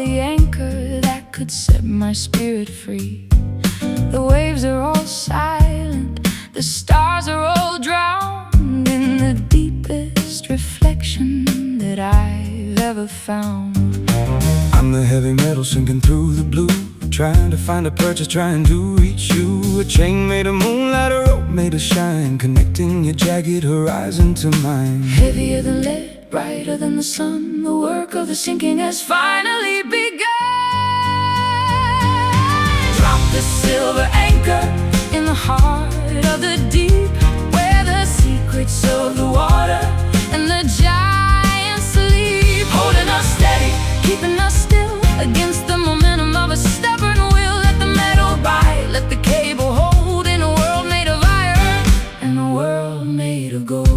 the anchor that could set my spirit free. The waves are all silent, the stars are all drowned in the deepest reflection that I've ever found. I'm the heavy metal sinking through the blue, trying to find a purchase, trying to reach you. A chain made of moonlight, a rope made of shine, connecting your jagged horizon to mine. Heavier than lead, brighter than the sun, the work of the sinking has finally begun. Drop the silver anchor in the heart of the deep, where the secrets of the water and the giants sleep. Holding us steady, keeping us still against the momentum of a stubborn will. Let the metal bite, let the cable hold in a world made of iron and a world made of gold.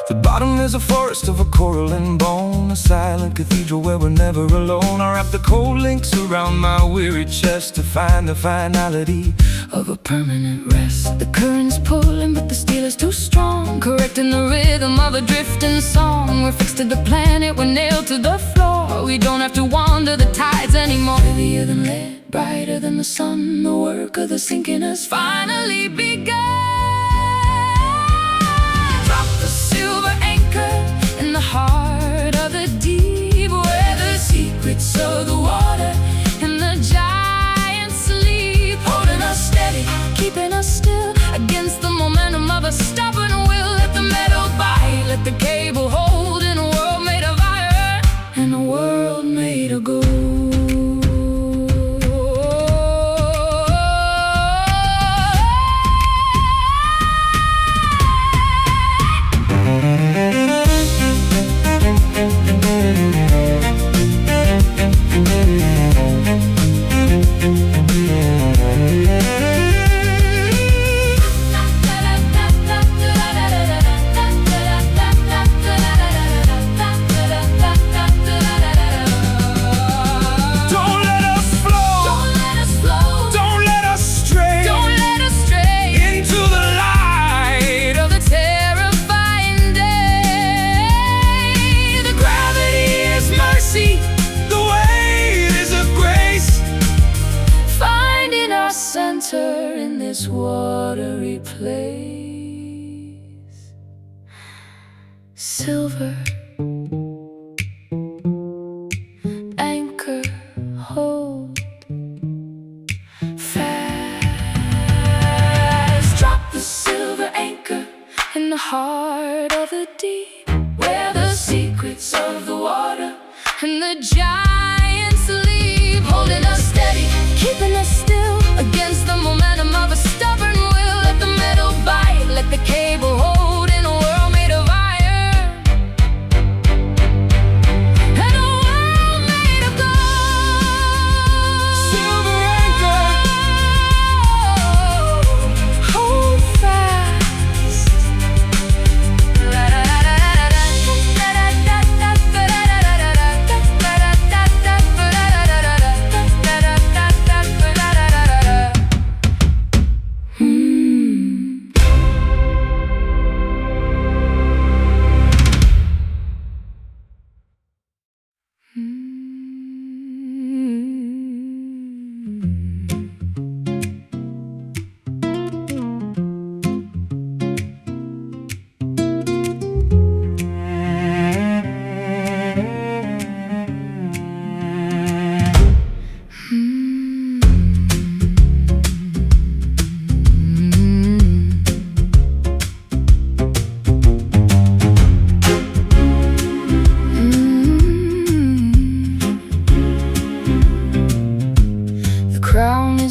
The bottom is a forest of a coral and bone, a silent cathedral where we're never alone. I wrap the cold links around my weary chest to find the finality Of a permanent rest. The current's pulling, but the steel is too strong, correcting the rhythm of a drifting song. We're fixed to the planet, we're nailed to the floor. We don't have to wander the tides anymore. Heavier than lead, brighter than the sun, the work of the sinking has finally begun. Drop the silver anchor in the heart of the deep, where the secrets of the water and the giants sleep. Holding us steady, keeping us still against the momentum of a stubborn will. Let the metal bite, let the cable hold in a world made of iron and a world made of gold. In this watery place, silver anchor, hold fast. Drop the silver anchor in the heart of the deep, where the secrets of the water and the giants sleep. Holding us steady, keeping us still against the momentum of a stubborn will. Let the metal bite, let the cable hold in a world made of iron and a world made of gold. silver anchor. Hold fast.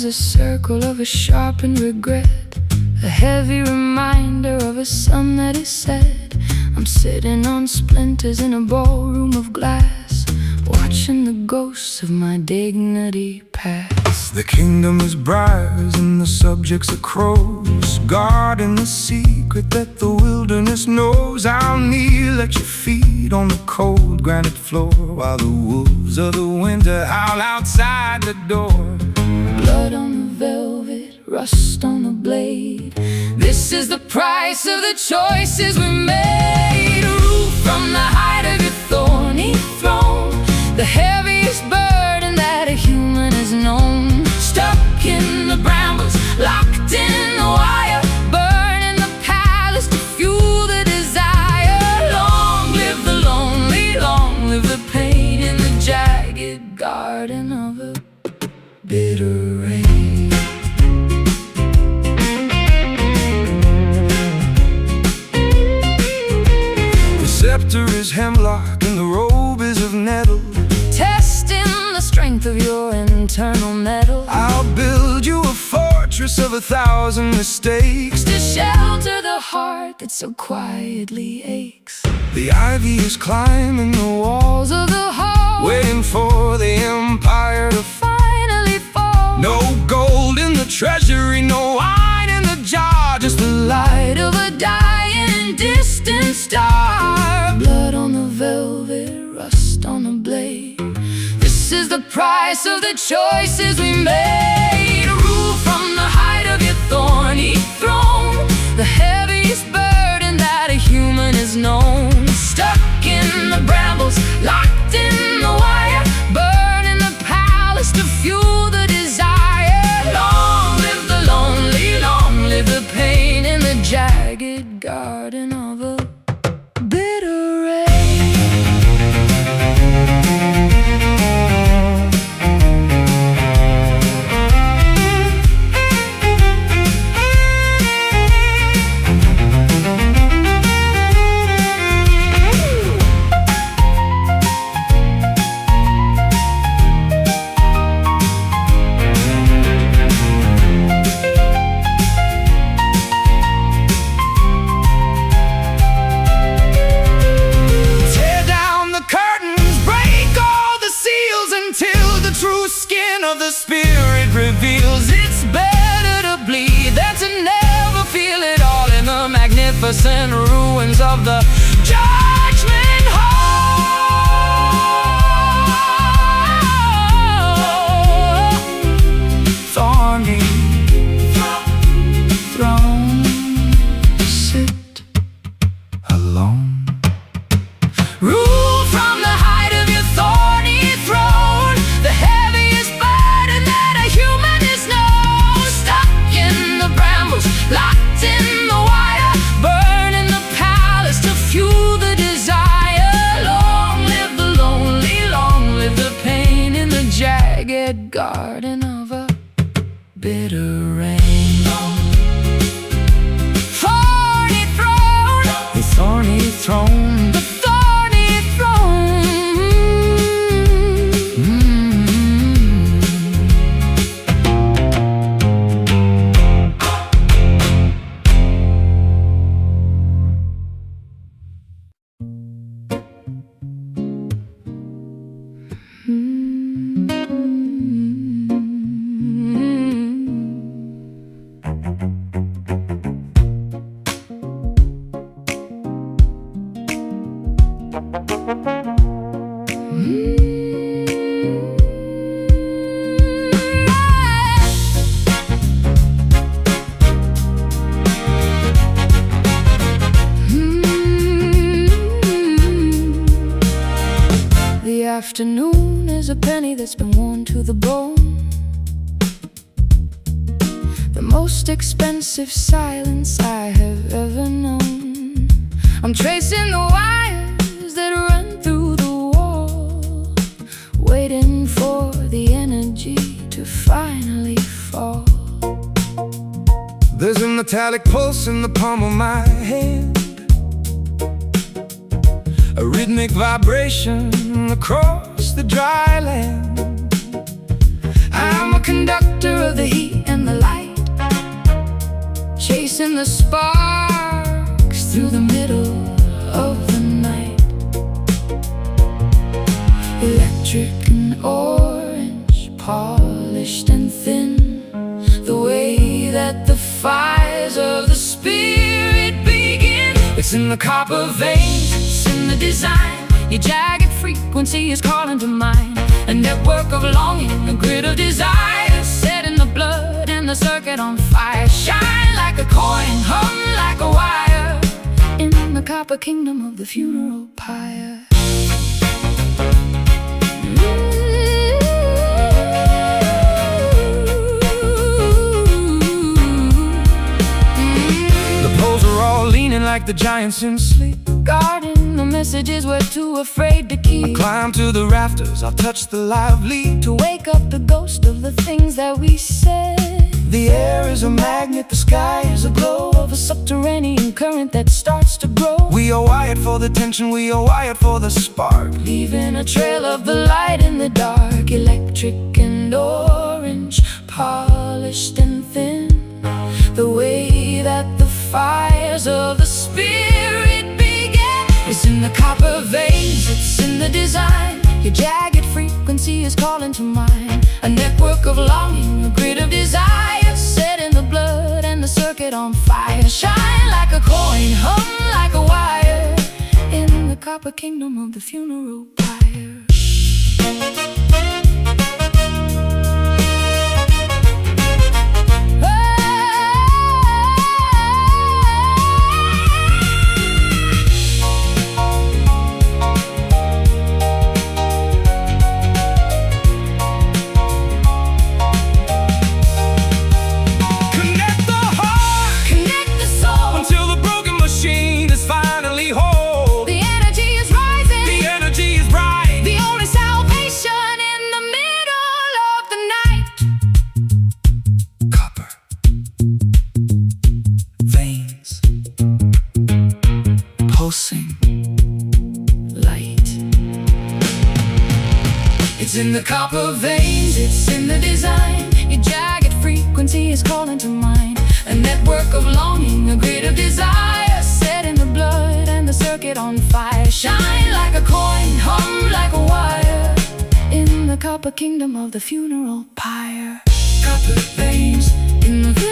A circle of a sharpened regret, a heavy reminder of a sun that is set. I'm sitting on splinters in a ballroom of glass, watching the ghosts of my dignity pass. The kingdom is briars and the subjects are crows, guarding the secret that the wilderness knows. I'll kneel at your feet on the cold granite floor, while the wolves of the winter howl outside the door. Blood on the velvet, rust on the blade. This is the price of the choices we made. A roof from the height of your thorny throne, the heaviest burden that a human has known. Stuck in the brambles, locked in the wire, burning the palace to fuel the desire. Long live the lonely, long live the pain in the jagged garden of a bitter rain. The scepter is hemlock and the robe is of nettle, Testing the strength of your internal metal, I'll build you a fortress of 1,000 mistakes to shelter the heart that so quietly aches. The ivy is climbing the walls Of the hall, waiting for the empire to finally fall. No gold in the treasury, no wine in the jar, just the light Light of a dying distant star. Blood on the velvet, rust on the blade. This is the price of the choices we made. A rule from the height of your thorny throne, the heaviest burden that a human has known. Stuck in the brambles, locked in the wire, burning the palace to fuel the desire. Long live the lonely, long live the pain in the jagged garden of a bitter rain. tear down the curtains, break all the seals until the true skin of the spirit reveals. It's better to bleed than to never feel it all in the magnificent ruins of the judgment hall. Thorny Throne, sit alone. rule from the height of your thorny throne, the heaviest burden that a human has known. Stuck in the brambles, locked in the wire, burning the palace to fuel the desire. Long live the lonely, long live the pain in the jagged garden of a bitter rain. Thorny throne, The thorny throne. the thorny throne. The afternoon is a penny that's been worn to the bone, the most expensive silence I have ever known. I'm tracing the wires that run through the wall, waiting for the energy to finally fall. There's a metallic pulse in the palm of my hand, a rhythmic vibration across the dry land. I'm a conductor of the heat and the light, chasing the sparks through the middle of the night. Electric and orange, polished and thin, the way that the fires of the spirit begin. It's in the copper veins, it's in the design. Your jagged frequency is calling to mind, a network of longing, a grid of desire, set in the blood and the the circuit on fire. Shine like a coin, hum like a wire, in the copper kingdom of the funeral pyre. The poles are all leaning like the giants in sleep, guarding the messages we're too afraid to keep. I climb to the rafters, I'll touch the live lead, to wake up the ghost of the things that we said. The air is a magnet, the sky is a glow of a subterranean current that starts to grow. We are wired for the tension, we are wired for the spark, leaving a trail of the light in the dark. Electric and orange, polished and thin, the way that the fires of the spirit begin. It's in the copper veins, it's in the design. Your jagged frequency is calling to mind, a network of longing, a grid of desire, set in the blood and the circuit on fire. Shine like a coin, hum like a wire, in the copper kingdom of the funeral pyre. It's in the copper veins, it's in the design. Your jagged frequency is calling to mind, a network of longing, a grid of desire, set in the blood and the circuit on fire. Shine like a coin, hum like a wire, in the copper kingdom of the funeral pyre. Copper veins in the veins.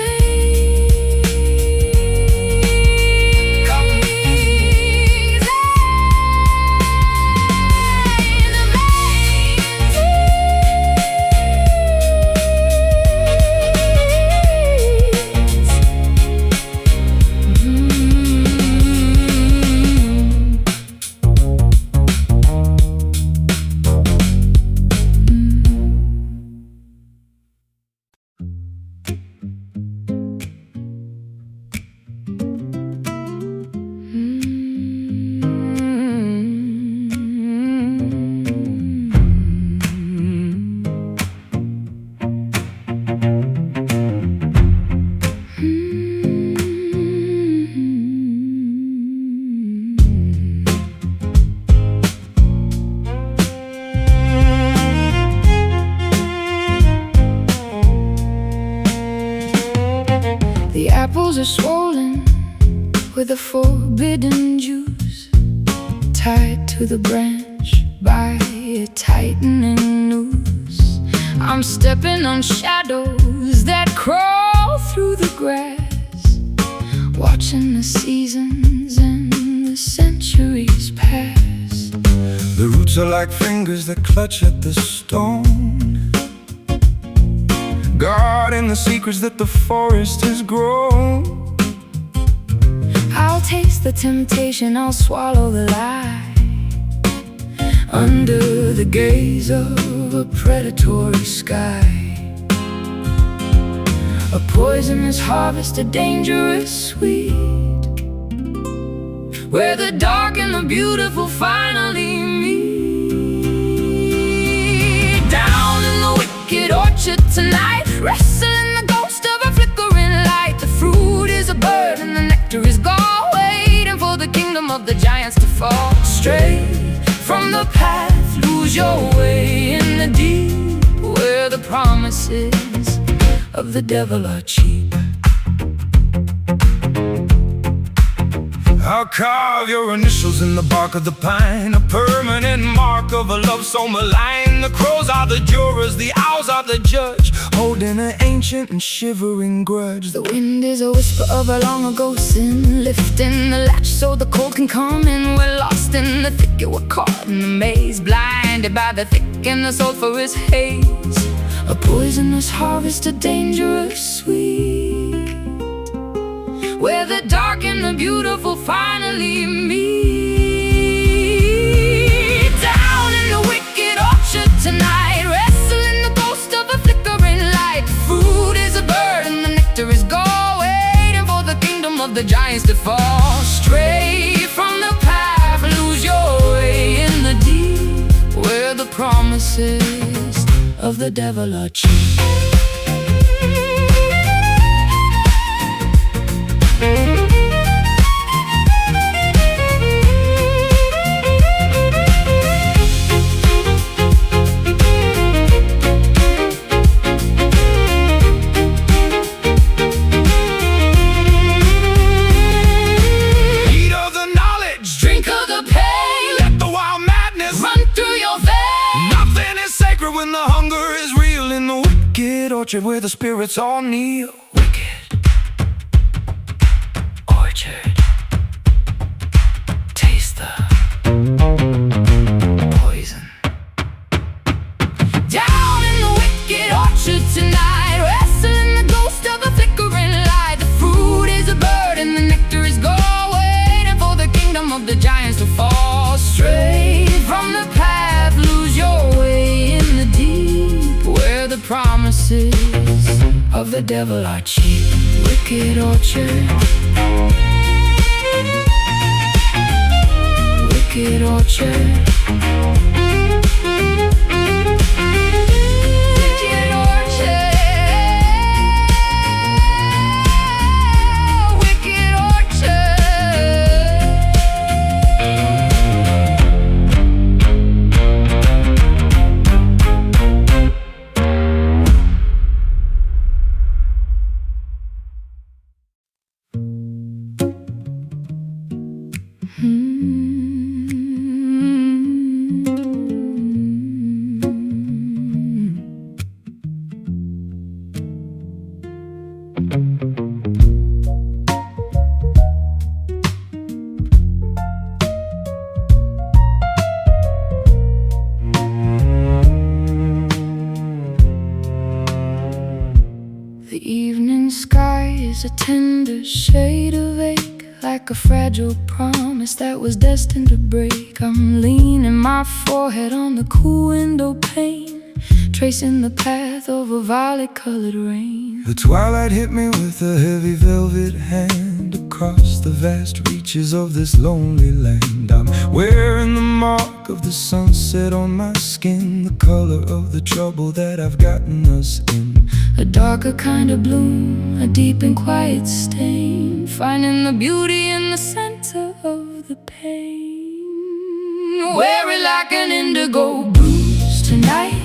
The apples are swollen with a forbidden juice, tied to the branch by a tightening noose. I'm stepping on shadows that crawl through the grass, watching the seasons and the centuries pass. The roots are like fingers that clutch at the stone, guarding the secrets that the forest has grown. I'll taste the temptation, I'll swallow the lie, under the gaze of a predatory sky. A poisonous harvest, a dangerous sweet, where the dark and the beautiful finally meet. Down in the wicked orchard tonight, wrestling the ghost of a flickering light. The fruit is a bird and the nectar is gall, waiting for the kingdom of the giants to fall. Stray from the path, lose your way in the deep, where the promises of the devil are cheap. I'll carve your initials in the bark of the pine, a permanent mark of a love so malign. The crows are the jurors, the owls are the judge, holding an ancient and shivering grudge. The wind is a whisper of a long ago sin, lifting the latch so the cold can come in. We're lost in the thicket, we're caught in the maze, blinded by the thick and the sulphurous haze a poisonous harvest, a dangerous sweet, where the dark and the beautiful finally meet. Down in the wicked orchard tonight, wrestling the ghost of a flickering light. Food is a bird and the nectar is gold, waiting for the kingdom of the giants to fall. Stray from the path, lose your way in the deep, where the promises of the devil are cheap. When the hunger is real in the wicked orchard where the spirits all kneel. Wicked orchard, taste the poison. Down in the wicked orchard tonight, wrestling the ghost of a flickering light. The fruit is a bird and the nectar is gold, waiting for the kingdom of the giants to fall. Straight from the path, lose your way in the deep, where the promises of the devil are cheap. Wicked orchard, wicked orchard. The evening sky is a tender shade of ache, like a fragile promise that was destined to break. I'm leaning my forehead on the cool window pane, tracing the path of a violet-colored rain. The twilight hit me with a heavy velvet hand across the vast reaches of this lonely land. I'm wearing the mark of the sunset on my skin, the color of the trouble that I've gotten us in. A darker kind of bloom, a deep and quiet stain, finding the beauty in the center of the pain. Wear it like an indigo bruise tonight,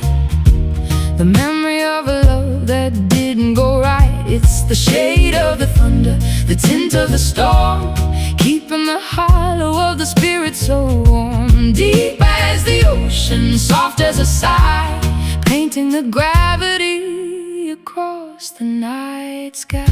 the memory of a love that didn't go right. It's the shade of the thunder, the tint of the storm, keeping the hollow of the spirit so warm. Deep as the ocean, soft as a sigh, painting the gravity across the night sky.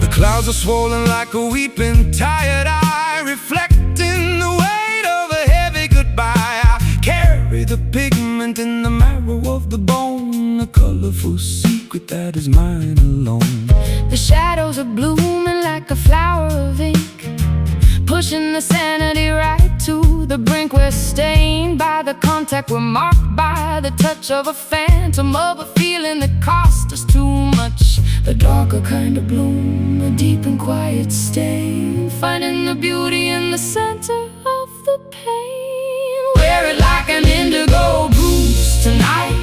The clouds are swollen like a weeping, tired eye, reflecting the weight of a heavy goodbye. I carry the pigment in the marrow of the bone, a colorful secret that is mine alone. The shadows are blooming like a flower of ink, pushing the sanity right to the brink. We're stained by the contact, we're marked by the touch of a phantom, of a feeling that cost us too much. A darker kind of bloom, a deep and quiet stain, finding the beauty in the center of the pain. Wear it like an indigo bruise tonight,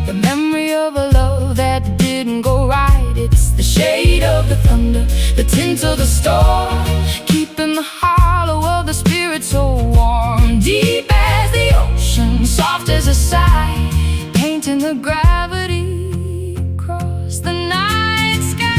the memory of a love that didn't go right. It's the shade of the thunder, the tint of the storm, keeping the hollow of the spirit so warm. Deep as the ocean, soft as a sigh, painting the gravity across the night sky.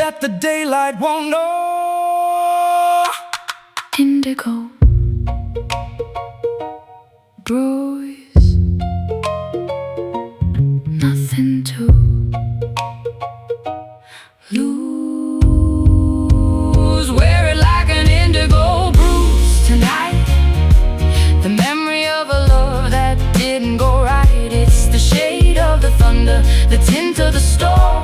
that the daylight won't know. Indigo bruise, nothing to lose. Wear it like an indigo bruise tonight. The memory of a love that didn't go right. It's the shade of the thunder, the tint of the storm,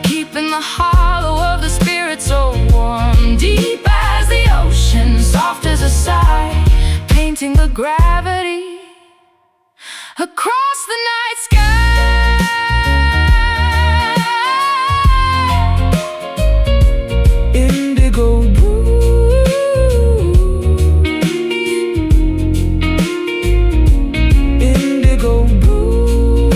keeping the hollow of the spirit so warm. Deep as the ocean, soft as a sigh, painting the gravity across the night sky. Indigo bruise, indigo bruise.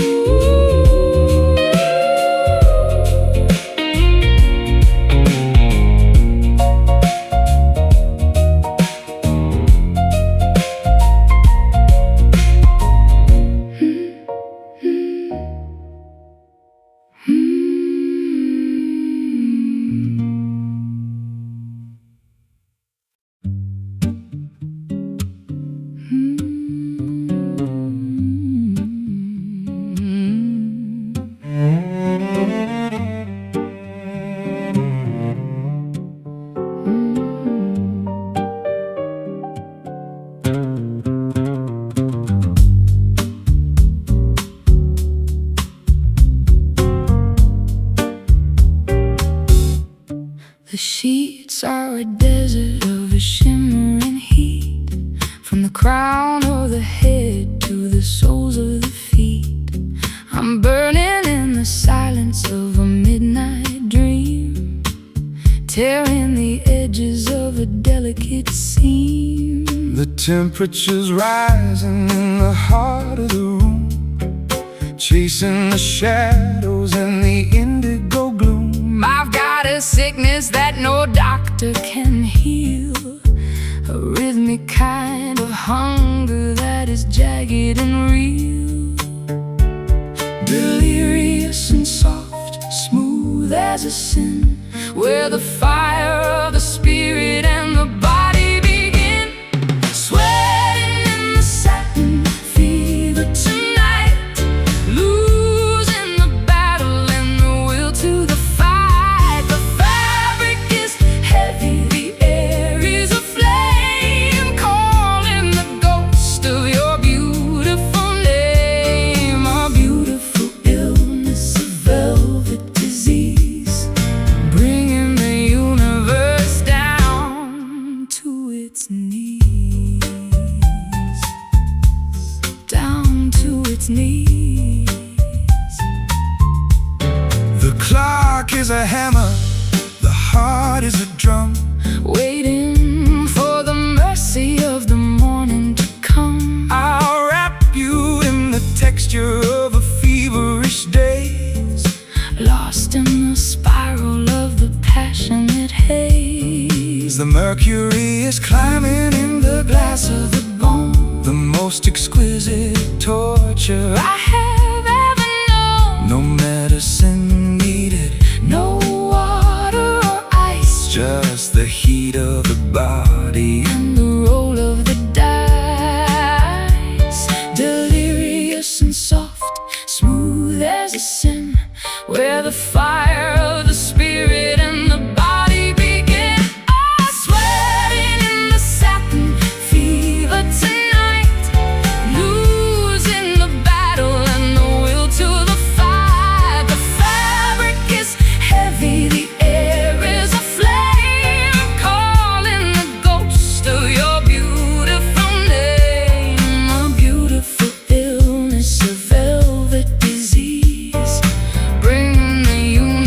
The sheets are a desert of a shimmering heat, from the crown of the head to the soles of the feet. I'm burning in the silence of a midnight dream, tearing the edges of a delicate seam. The temperature's rising in the heart of the room, chasing the shadows and the indigo gloom. I've got a sickness that no doctor can heal, a rhythmic kind of hunger that is jagged and real. Delirious and soft, Smooth as a sin, where the fire of the spirit and the body begin. Sweating in the satin fever tonight, losing the battle and the will to the fight. The fabric is heavy, the air is aflame, calling the ghost of your beautiful name. A beautiful illness, a velvet disease, bringing the universe down to its knees, down to its knees. the clock is a hammer, the heart is a drum, Waiting for the mercy of the morning to come. I'll wrap you in the texture of a feverish daze, Lost in the spiral of the passionate haze. the mercury is climbing in the glass of the bone, the most exquisite torture I have ever known. no medicine needed, No water or ice, just the heat of the body. and the roll of the dice. Delirious and soft, smooth as a sin, where the fire of the spirit and the body begin. Oh, sweating in the satin fever tonight, losing the battle and the will to the fight. The fabric is heavy, the air is aflame, calling the ghost of your beautiful name. A beautiful illness, a velvet disease, bringing the universe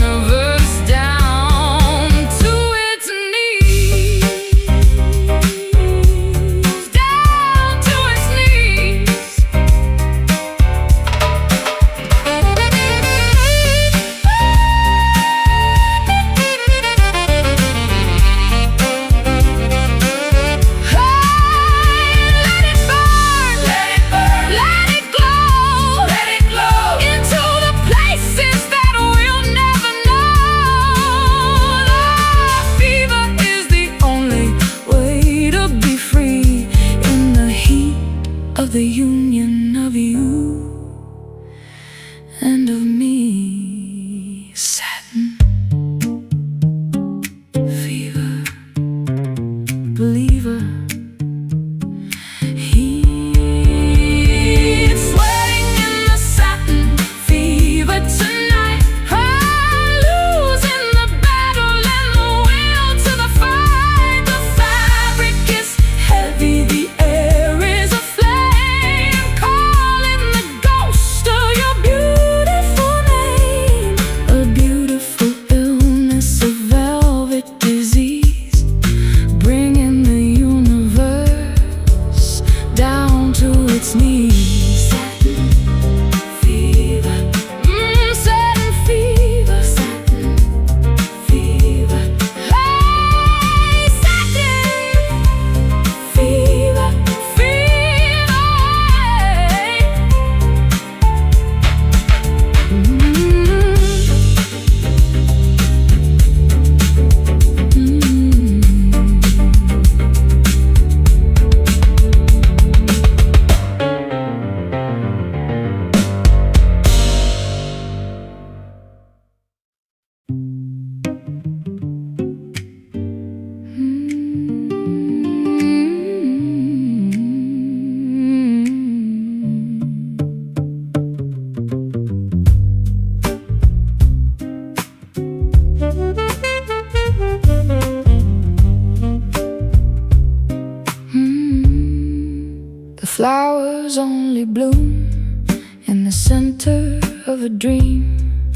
flowers only bloom in the center of a dream,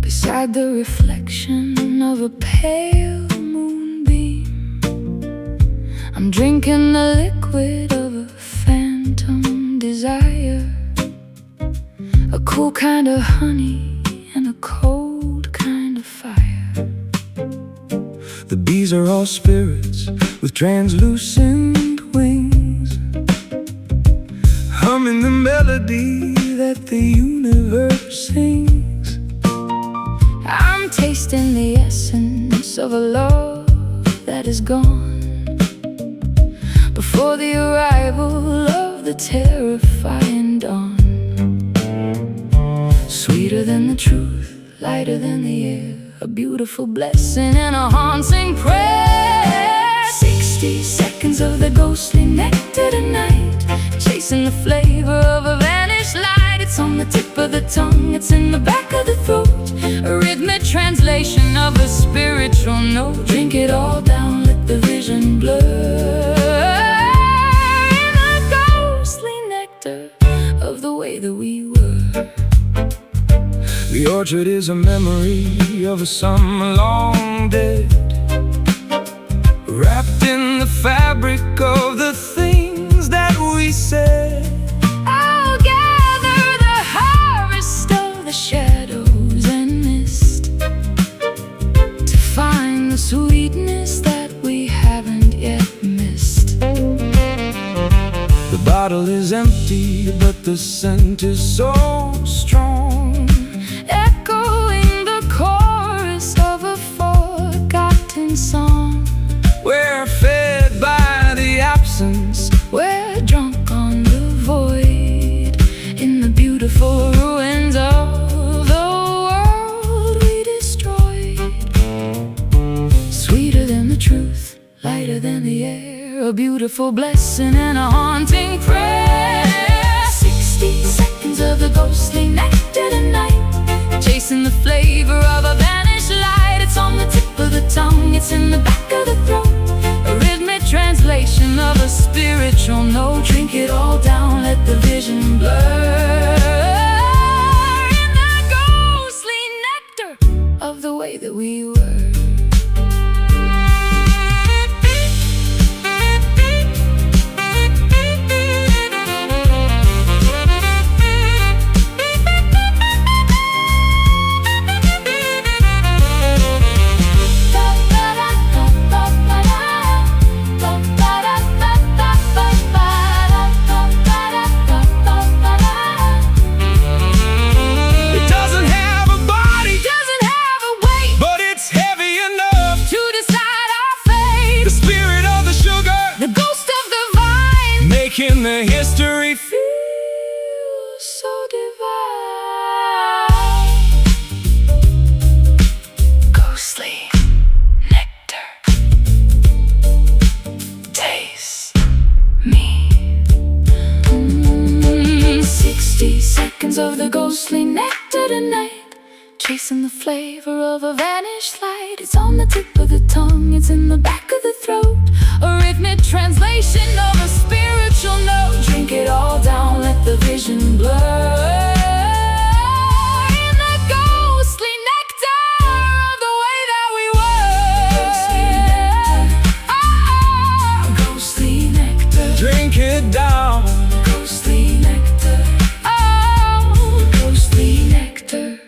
beside the reflection of a pale moonbeam. I'm drinking the liquid of a phantom desire, a cool kind of honey and a cold kind of fire. The bees are all spirits with translucent wings, humming the melody that the universe sings. I'm tasting the essence of a love that is gone before the arrival of the terrifying dawn. Sweeter than the truth, lighter than the air, a beautiful blessing and a haunting prayer. 60 seconds of the ghostly nectar tonight, chasing the flavor of a vanished light. It's on the tip of the tongue, it's in the back of the throat, a rhythmic translation of a spiritual note. Drink it all down, let the vision blur in the ghostly nectar of the way that we were. The orchard is a memory of a summer long dead, wrapped in the fabric of the things that we said. I'll gather the harvest of the shadows and mist, to find the sweetness that we haven't yet missed. The bottle is empty, but the scent is so strong, echoing the chorus of a forgotten song. we're fed by the absence, we're drunk on the void, in the beautiful ruins of the world we destroyed. Sweeter than the truth, lighter than the air, a beautiful blessing and a haunting prayer. 60 seconds of the ghostly nectar tonight, chasing the flavor of a vanished light. It's on the tip of the tongue, it's in the back of the throat, a rhythmic translation of a spiritual note. Drink it all down, let the vision blur in the ghostly nectar of the way that we were. Making the history feel so divine. Ghostly nectar, taste me. 60 seconds of the ghostly nectar tonight, chasing the flavor of a vanished light. It's on the tip of the tongue, it's in the back of the throat, a rhythmic translation of a spiritual note. Drink it all down, let the vision blur in the ghostly nectar of the way that we were. Ghostly nectar, drink it down. Ghostly nectar, oh, ghostly nectar.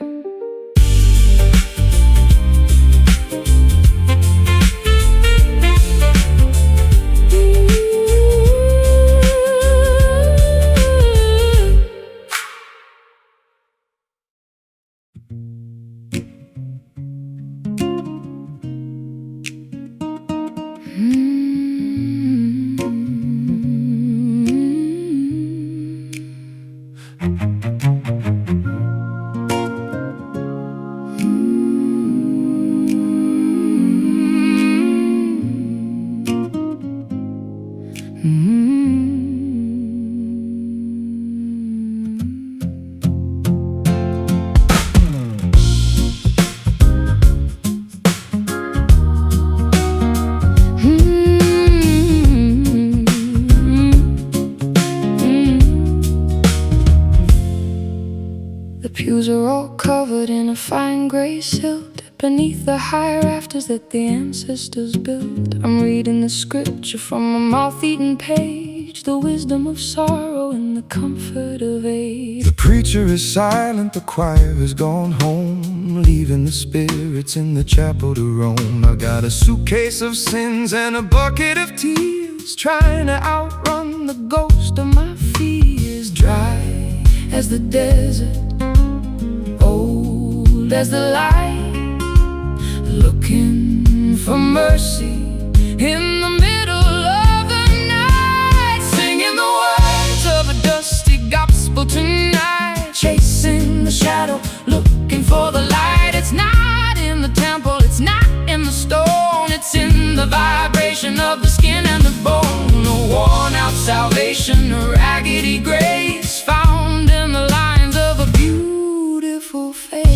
gray silt beneath the high rafters that the ancestors built. I'm reading the scripture from a moth-eaten page, the wisdom of sorrow and the comfort of age. The preacher is silent, the choir has gone home, leaving the spirits in the chapel to roam. I got a suitcase of sins and a bucket of tears, trying to outrun the ghost of my fears. Dry as the desert, old as the light, looking for mercy in the middle of the night, singing the words of a dusty gospel tonight, chasing the shadow, looking for the light. It's not in the temple, it's not in the stone, it's in the vibration of the skin and the bone. A worn-out salvation, a raggedy grace, found in the lines of a beautiful face.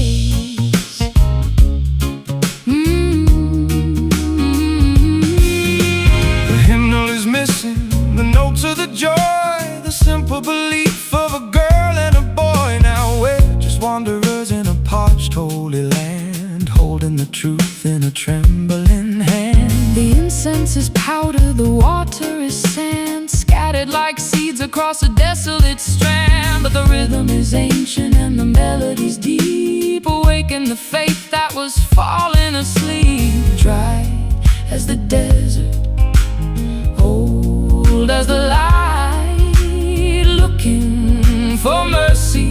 The hymnal is missing the notes of the joy, the simple belief of a girl and a boy. Now we're just wanderers in a parched holy land, holding the truth in a trembling hand. The incense is powder, the water is sand, scattered like seeds across a desolate strand. But the rhythm is ancient and the melodies deep, awaken the faith that was falling asleep. Dry as the desert, old as the light, looking for mercy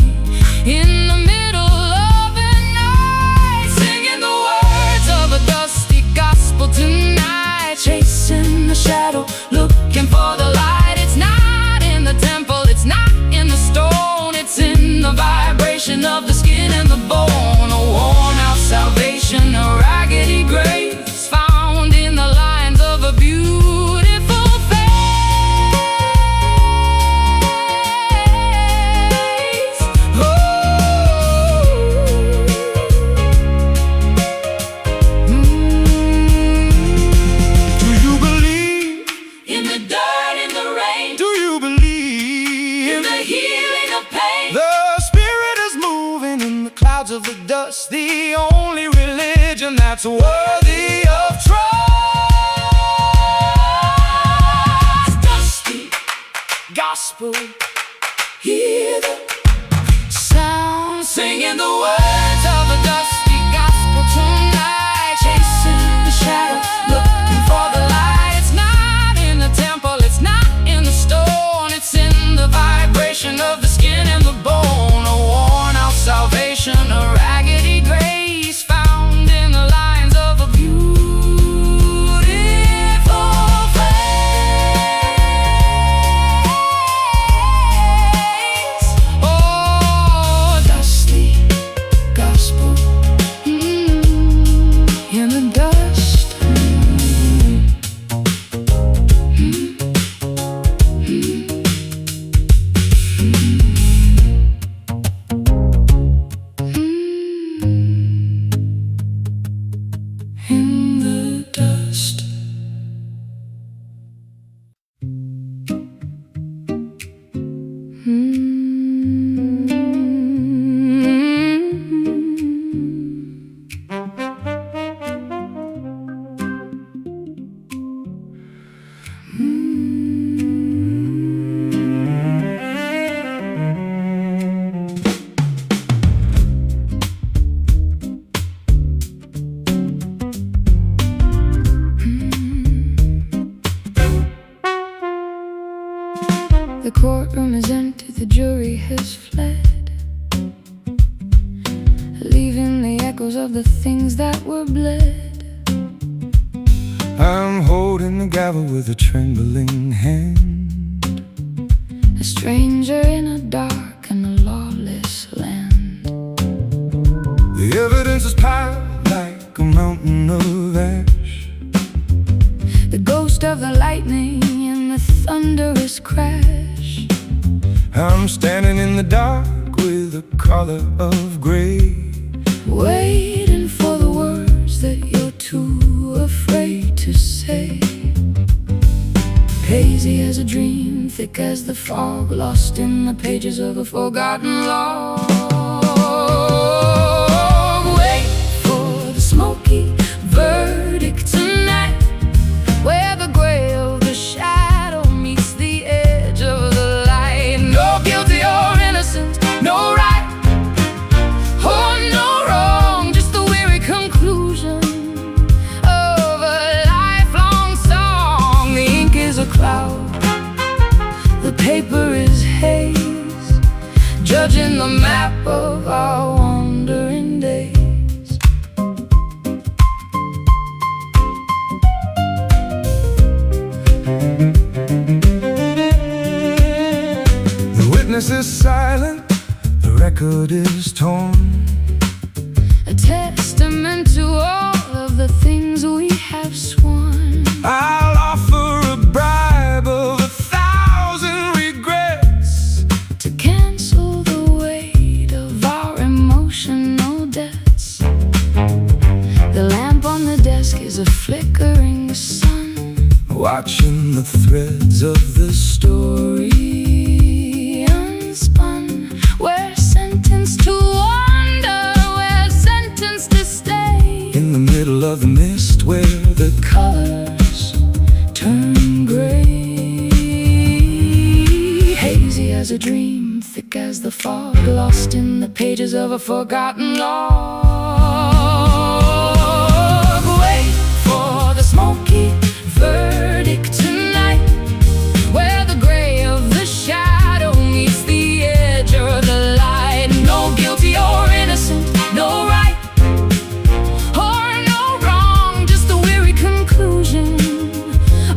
in the middle of the night, singing the words of a dusty gospel tonight, chasing the shadow, looking for the light. It's not in the temple, it's not in the stone, it's in the vibration of the skin and the bone. A worn-out salvation, a raggedy grace, found in the lines of a beautiful face. Do you believe In the dirt, in the rain, Do you believe in the healing of pain? the Spirit is moving in the clouds of the dust, the only religion that's worthy of trust. Dusty Gospel, hear the sound, singing the words of a dusty gospel tonight, chasing the shadow, looking for the light. It's not in the temple, it's not in the stone, it's in the vibration of the skin and the bone. A worn-out salvation, a raggedy grace, found in the lines of a beautiful face. Oh, dusty gospel, in the dust. In the dust. The courtroom is empty, the jury has fled, leaving the echoes of the things that were bled. I'm holding the gavel with a trembling hand, A stranger in a dark and a lawless land. the evidence is piled like a mountain of ash. The ghost of the lightning and the thunderous crash. I'm standing in the dark with a color of gray, Waiting for the words that you're too afraid to say. Hazy as a dream, thick as the fog, lost in the pages of a forgotten log. Wait voice is silent, the record is torn. A testament to all of the things we have sworn. I'll offer a bribe of 1,000 regrets to cancel the weight of our emotional debts. The lamp on the desk is a flickering sun, watching the threads of the story unspun. We're sentenced to wander, we're sentenced to stay in the middle of the mist where the colors turn gray. Hazy as a dream, thick as the fog, lost in the pages of a forgotten log. Wait for the smoky verdict tonight, where the gray of the shadow meets the edge of the light. No guilty or innocent, no right or no wrong, just the weary conclusion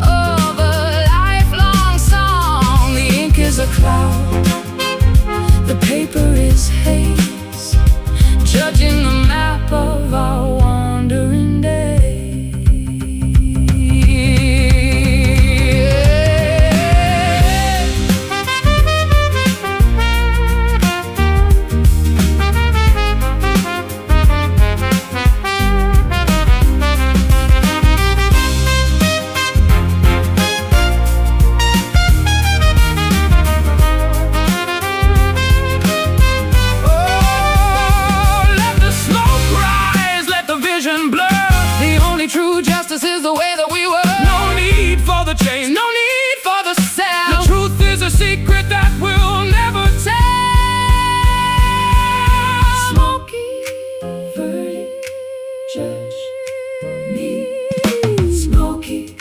of a lifelong song. The ink is a cloud, the paper is haze, judging the map of our wandering day. True justice is the way that we were. no need for the change, No need for the sound. the truth is a secret that we'll never tell. Smoky verdict, judge me. Smoky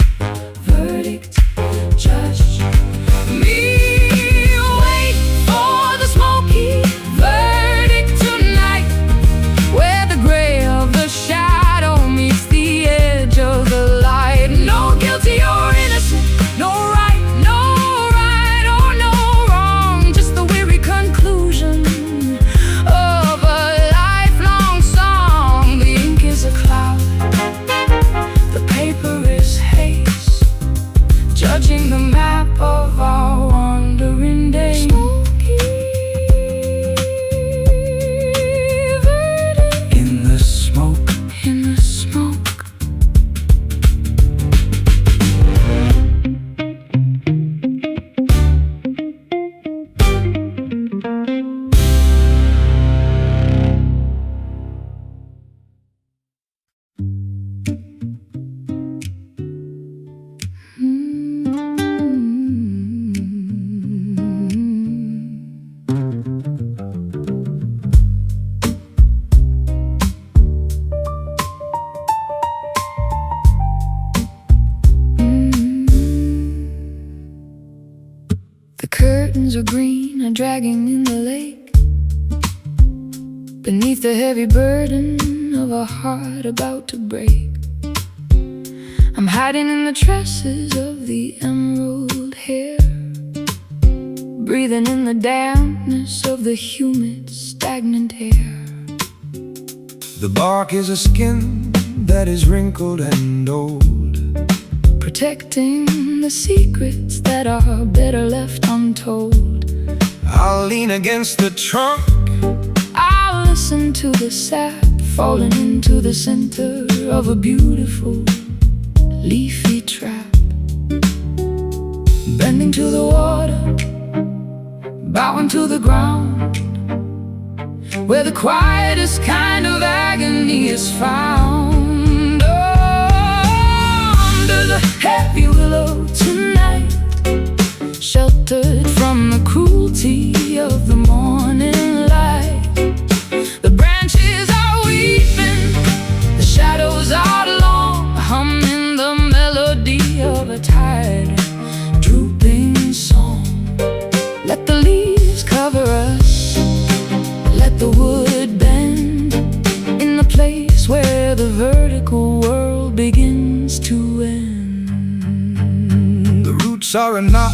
verdict, judge me. Wait for the smoky verdict tonight, where the gray of the shadow meets the edge of the light. No guilty or innocent, no right or no wrong, just the weary conclusion of a lifelong song. The ink is a cloud, the paper is haze, judging the map of our wandering day. Smoky verdict In the smoke, in the smoke. The curtains are green and dragging in the lake, beneath the heavy burden of a heart about to break. I'm hiding in the tresses of the emerald hair, breathing in the dampness of the humid, stagnant air. the bark is a skin that is wrinkled and old, Protecting the secrets that are better left untold. I'll lean against the trunk, I'll listen to the sap falling into the center of a beautiful leafy trap, bending to the water, bowing to the ground, where the quietest kind of agony is found. Oh, under the heavy willow tonight, sheltered from the cruelty of the morning light. The branches are weeping, the shadows are long, humming the melody of a tired, drooping song. Let the leaves cover us, let the wood bend in the place where the vertical world begins to end. the roots are a knot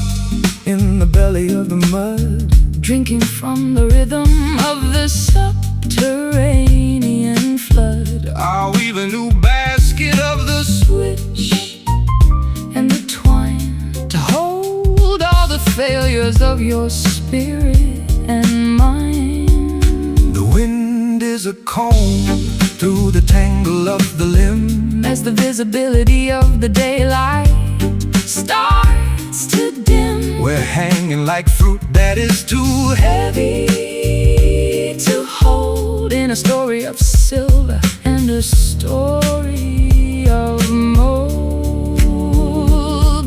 in the belly of the mud, drinking from the rhythm of the subterranean flood. I'll weave a new basket of the Switch and the twine to hold all the failures of your spirit and mine. The wind is a comb through the tangle of the limb. As the visibility of the daylight starts to dim, We're hanging like fruit that is too heavy to hold in a story of silver and a story of mold.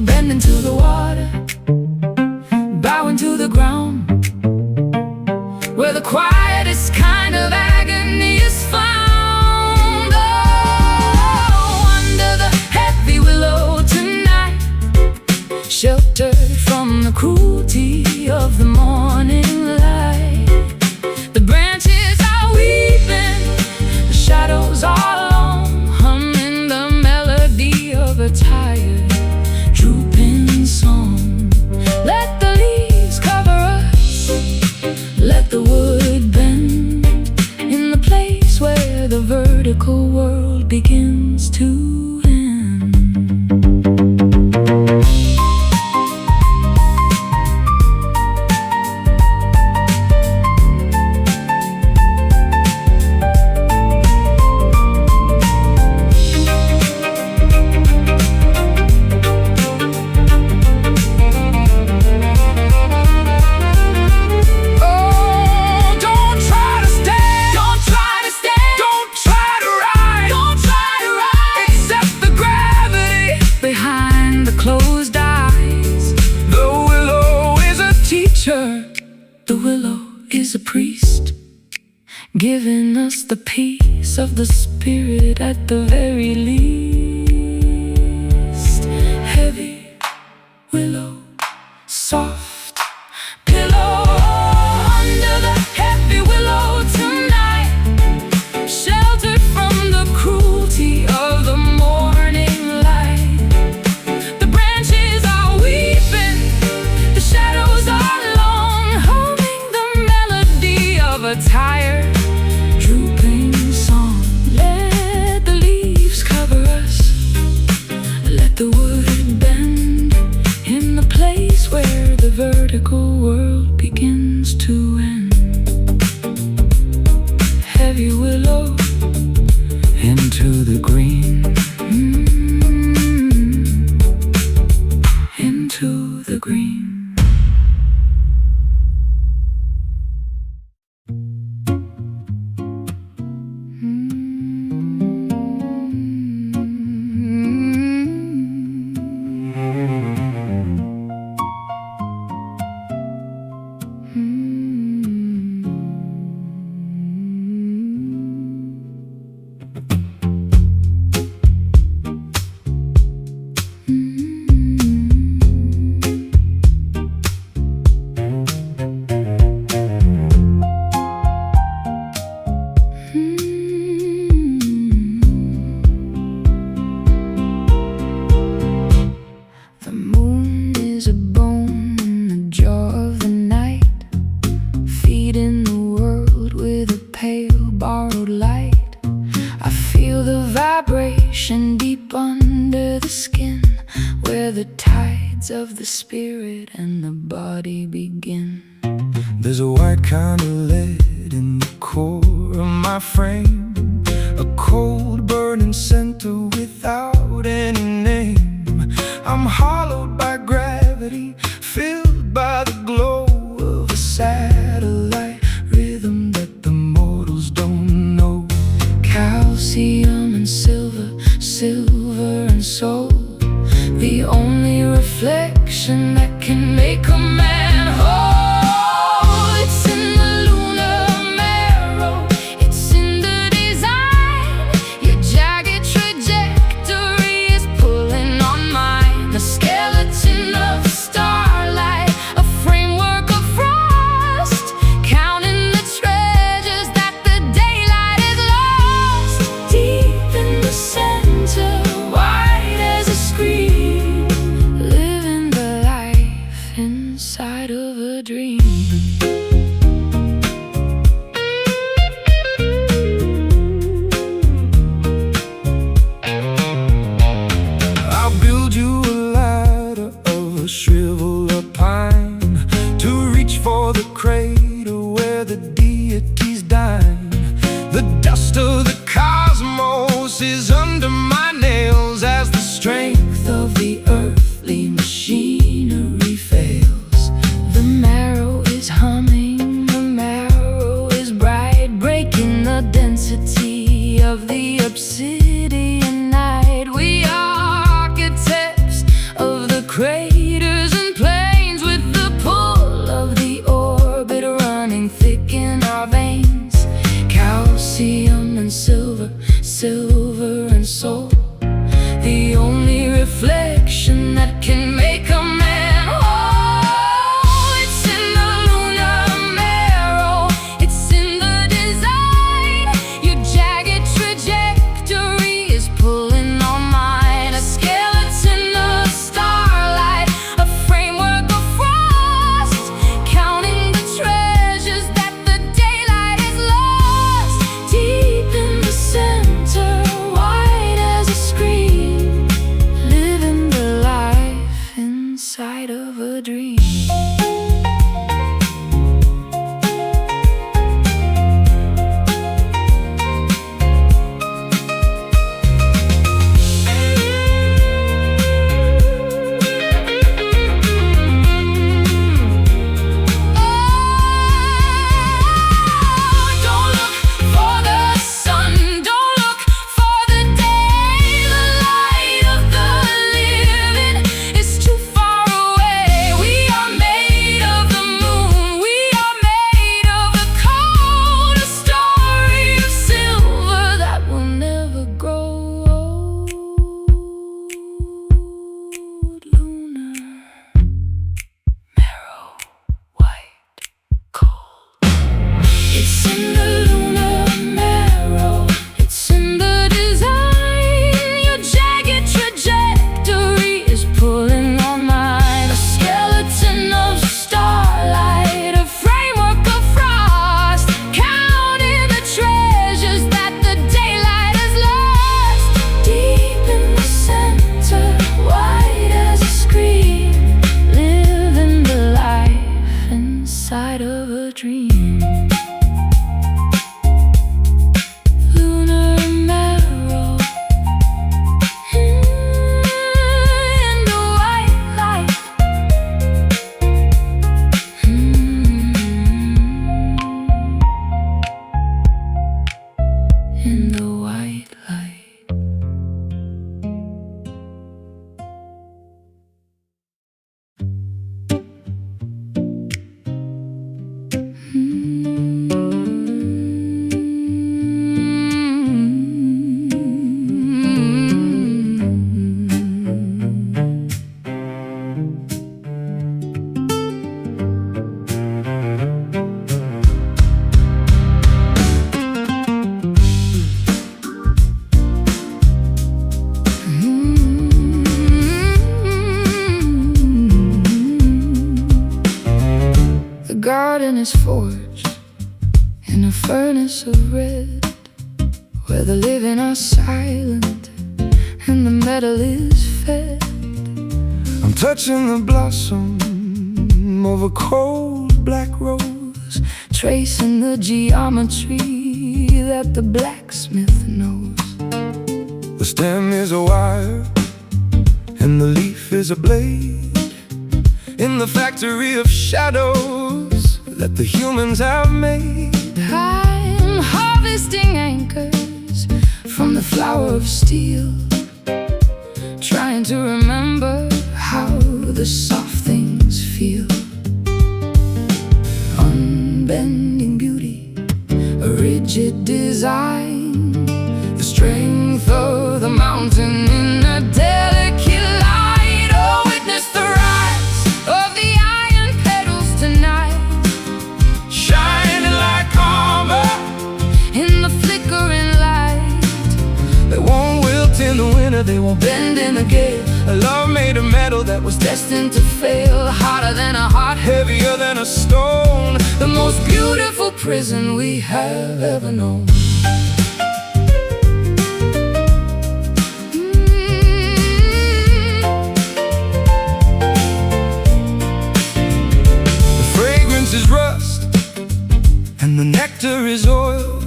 Bending to the water, bowing to the ground, where the quietest kind of agony is found. Oh, under the heavy willow tonight, sheltered from the cruelty of the morning light. The branches are weeping, the shadows are long, humming the melody of a tired, drooping song. Let the leaves cover us, let the wood bend in the place where the vertical world begins to end. Closed eyes. The willow is a teacher. The willow is a priest, giving us the peace of the spirit at the very least. Heavy willow, soft pillow under the heavy willow tonight, sheltered from the cruelty of the morning light. The branches are weeping, the shadows are long, humming the melody of a tired, drooping song. Let the leaves cover us, let the wood bend in the place where the vertical world begins to end. Heavy willow into the green, into the green. The moon is a bone in the jaw of the night, feeding the world with a pale borrowed light. I feel the vibration deep under the skin, where the tides of the spirit and the body begin. There's a white kind of lead in the core of my frame, a cold burning center without any name. I'm hollowed by gravity, filled by the glow of a satellite rhythm that the mortals don't know. Calcium and silver, silver and soul, the only reflection that can make a man whole. It's in the lunar marrow, it's in the design. Your jagged trajectory is pulling on mine. The skeleton of starlight, a framework of frost, counting the treasures that the daylight is lost. Deep in the center, white as a screen, living the life inside. craters and plains, with the pull of the orbit running thick in our veins. Calcium and silver, silver and soul, the only reflection that can make a man whole. It's in the lunar marrow, it's in the design. Your jagged trajectory is pulling on mine. A skeleton of starlight, a framework of frost, counting the treasures that the daylight has lost. Deep in the center, wide as a screen, living the life inside of a dream. Don't look for the sun, don't look for the day. The light of the living is too far away. We are made of the moon, we are made of the cold. A story of silver that will never grow old. Lunar marrow, white, cold. It's in the lunar marrow, it's in the design. Your jagged trajectory is pulling on mine. A skeleton of starlight, a framework of frost, counting the treasures that the daylight has lost. Deep in the center, wide as a screen, living the life inside of a dream. Lunar marrow, in the white light, in the white light. The garden is forged in a furnace of red, where the living are silent and the metal is fed. I'm touching the blossom of a cold black rose, Tracing the geometry that the blacksmith knows. the stem is a wire and the leaf is a blade, in the factory of shadows that the humans have made. I'm harvesting anchors from the flower of steel, trying to remember how the soft things feel. Unbending beauty, a rigid design, the strength of the mountain in a delicate light. Oh, witness the rise of the iron petals tonight, Shining like armor in the flickering light. they won't wilt in the winter, they won't Bend in the gale, A love made of metal that was destined to fail. Harder than a heart, heavier than a stone. the most beautiful prison we have ever known. The fragrance is rust and the nectar is oil,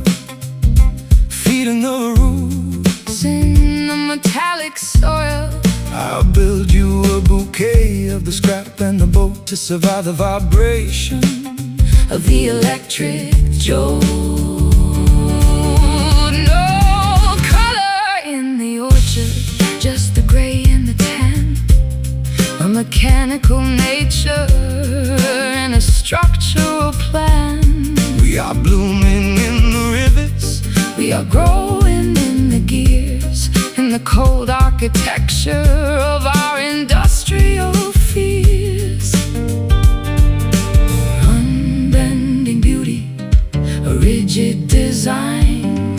feeding the roots. In the metallic soil, I'll build you a bouquet of the scrap and the boat to survive the vibration of the electric jode. No color in the orchard, just the gray and the tan. A mechanical nature and a structural plan. We are blooming in the rivets, We are growing in the gears, in the cold architecture of our industrial fears. Unbending beauty, a rigid design,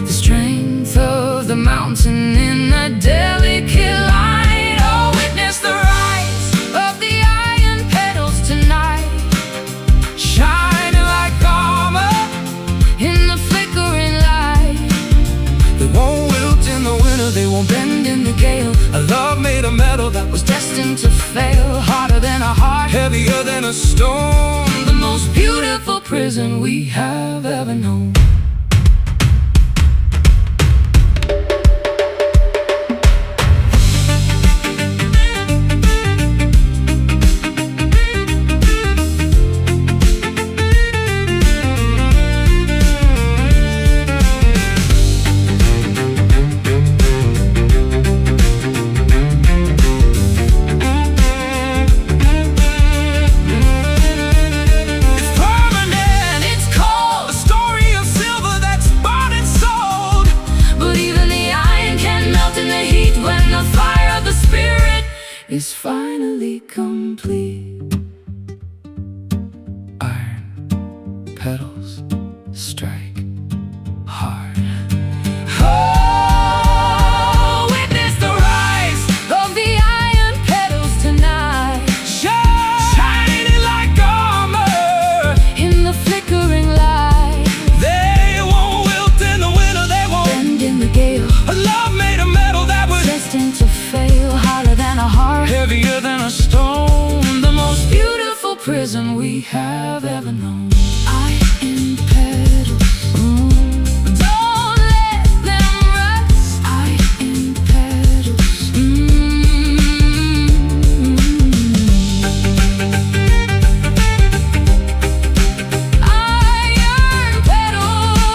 the strength of the mountain in a delicate line. Oh, witness the rise of the iron petals tonight, shining like armor in the flickering light. they won't wilt in the winter, They won't bend in the gale. a love made of metal that was Destined to fail, harder than a heart, heavier than a stone. the most beautiful prison we have ever known. Is finally complete. Iron petals strike hard. Oh, witness the rise of the iron petals tonight, Shining like armor in the flickering light. they won't wilt in the winter, they won't Bend in the gale, a love made of metal that was destined to fail, harder than a heart, heavier than a stone. the most beautiful prison we have ever known. Iron petals, don't let them rust. Iron petals, Iron petals,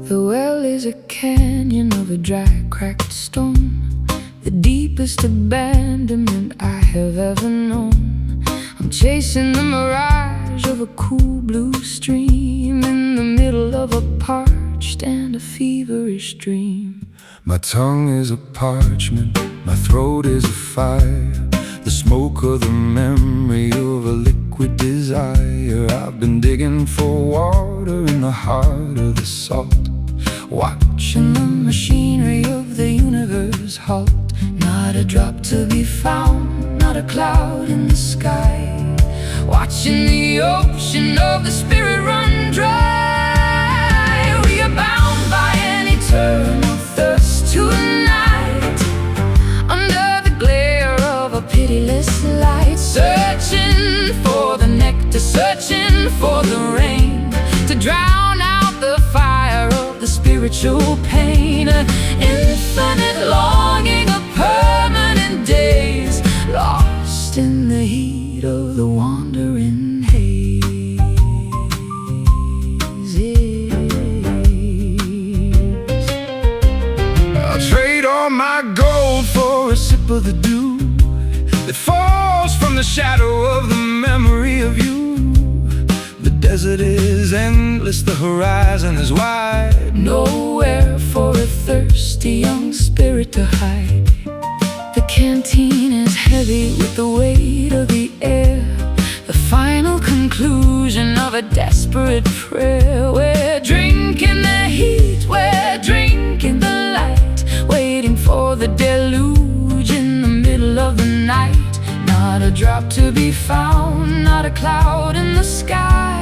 The well is a canyon of a dry, cracked stone, the deepest abandonment I have ever known. I'm chasing the mirage of a cool blue stream in the middle of a parched and a feverish dream. My tongue is a parchment, my throat is a fire, the smoke of the memory of a liquid desire. I've been digging for water in the heart of the salt, watching the machinery of the universe halt. Not a drop to be found, not a cloud in the sky, watching the ocean of the spirit run dry. We are bound by an eternal thirst to a night, under the glare of a pitiless light, searching for the nectar, searching for the rain to drown out the fire of the spiritual pain. Infinite longing of permanent days, lost in the heat of the wandering haze. I'll trade all my gold for a sip of the dew that falls from the shadow of the memory of you. The desert is endless, the horizon is wide, Nowhere for a thirsty young spirit to hide. The canteen is heavy with the weight of the air, the final conclusion of a desperate prayer. We're drinking the heat, we're drinking the light, waiting for the deluge in the middle of the night. Not Not a drop to be found, not a cloud in the sky.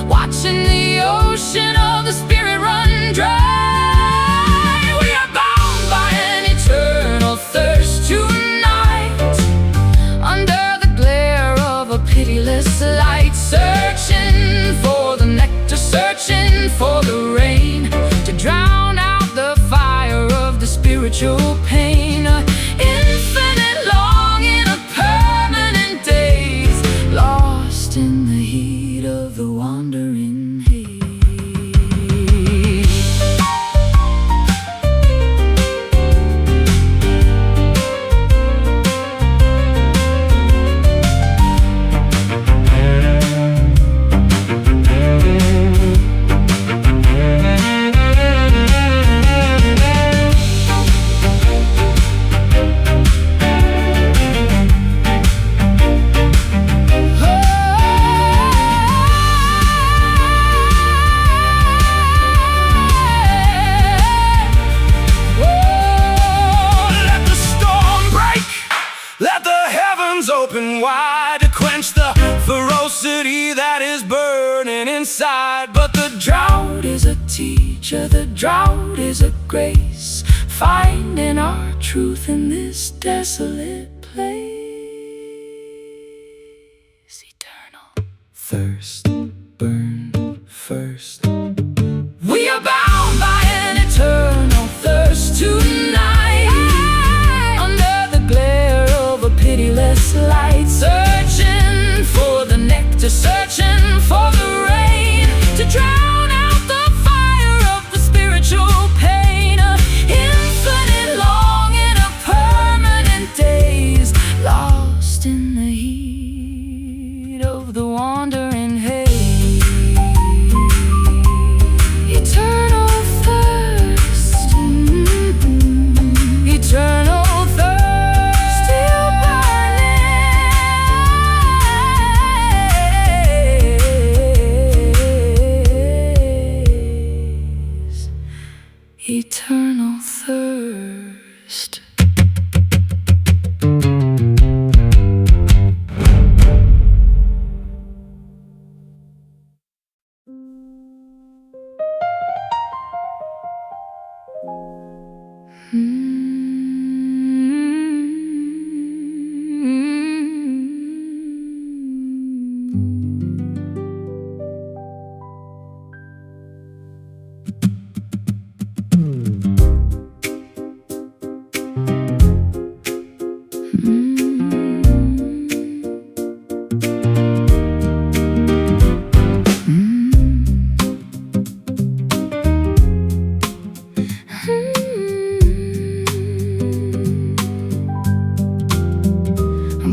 Watching the ocean of the spirit run dry. We are bound by an eternal thirst tonight, under the glare of a pitiless light. Searching for the nectar, searching for the rain, to drown out the fire of the spiritual pain. Infinite longing of permanent days, lost in the heat of the wandering haze. Open wide to quench the ferocity that is burning inside. But the drought is a teacher, the drought is a grace, finding our truth in this desolate place. Eternal thirst, burn first. We are bound by an eternal thirst tonight, under the glare of a pitiless light. Searching for the nectar, searching for the rain, to drown out the fire of the spiritual pain. Infinite longing of permanent days, lost in the heat of the wandering haze. Eternal thirst, eternal thirst, still burning. Eternal thirst.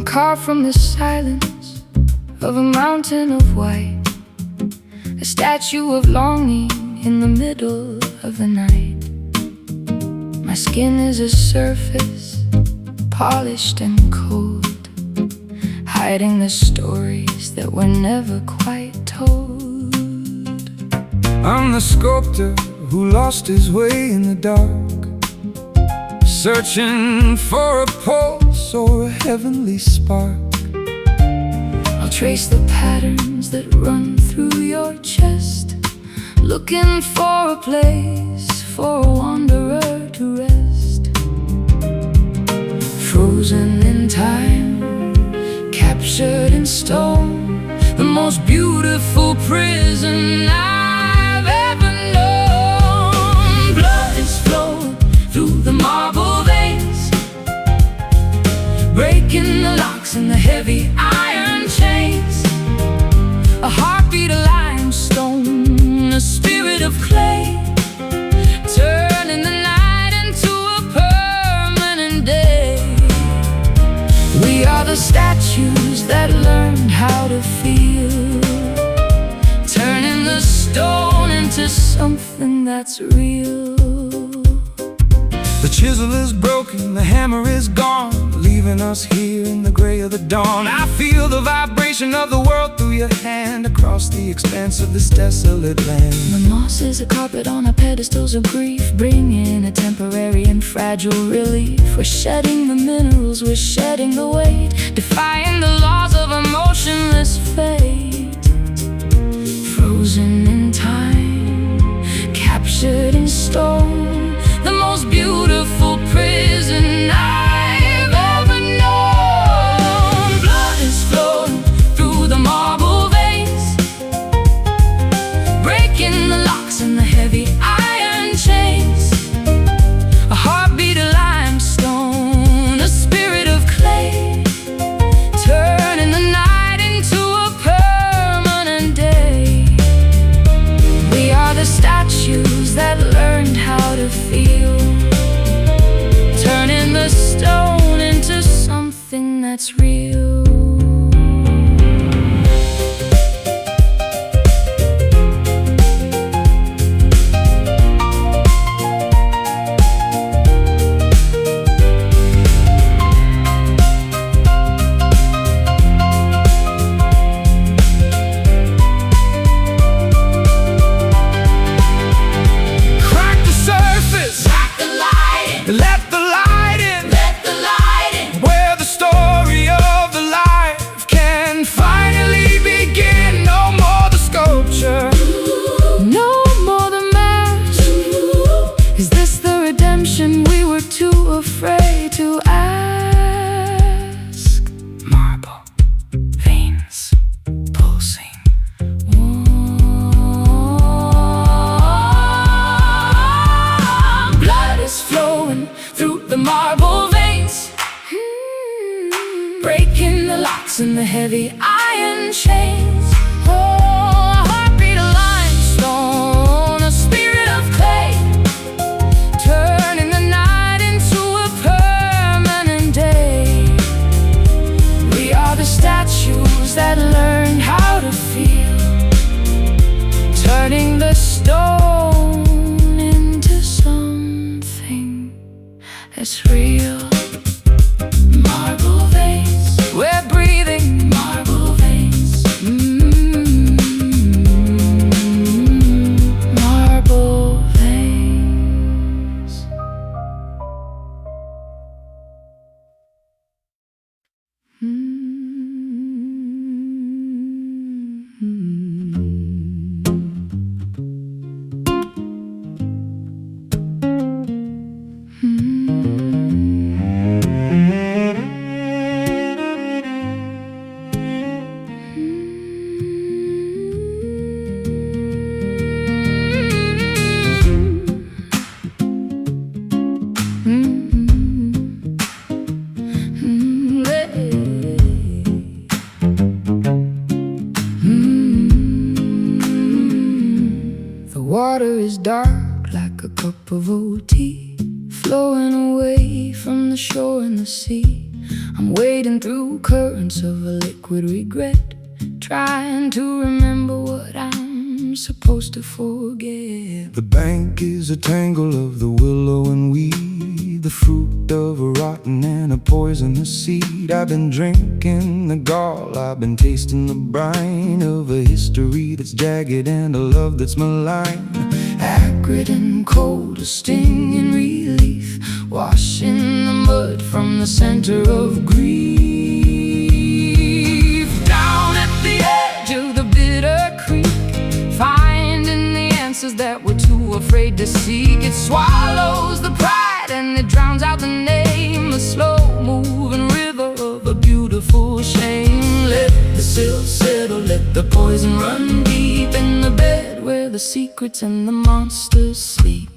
Carved from the silence of a mountain of white, a statue of longing in the middle of the night. My skin is a surface, polished and cold, hiding the stories that were never quite told. I'm the sculptor who lost his way in the dark, searching for a pulse or a heavenly spark. I'll trace the patterns that run through your chest, looking for a place for a wanderer to rest. Frozen in time, captured in stone, the most beautiful prison I've ever known. Blood is flowing through the marble veins, breaking the locks and the heavy iron chains. A heartbeat of limestone, a spirit of clay, turning the night into a permanent day. We are the statues that learned how to feel, turning the stone into something that's real. The chisel is broken, the hammer is gone, leaving us here in the gray of the dawn. I feel the vibration of the world through your hand, across the expanse of this desolate land. The moss is a carpet on our pedestals of grief, bringing a temporary and fragile relief. We're shedding the minerals, we're shedding the weight, defying locks in the heavy iron chains. Oh, a heartbeat of limestone, a spirit of clay, turning the night into a permanent day. We are the statues that learned how to feel, turning the stone into something that's real. Marble veins, we're breathing marble veins. Marble veins. The water is dark like a cup of old tea, flowing away from the shore and the sea. I'm wading through currents of a liquid regret, trying to remember what I'm supposed to forget. The bank is a tangle of the willow and weed, the fruit of a rotten and a poisonous seed. I've been drinking the gall, I've been tasting the brine of a history that's jagged and a love that's malign. Acrid and cold, a sting in relief, washing the mud from the center of grief. Down at the edge of the bitter creek, finding the answers that we're too afraid to seek. It swallows the pride and it drowns out the name, a slow-moving river of a beautiful shame. Let the silt settle, let the poison run deep in the bed where the secrets and the monsters sleep.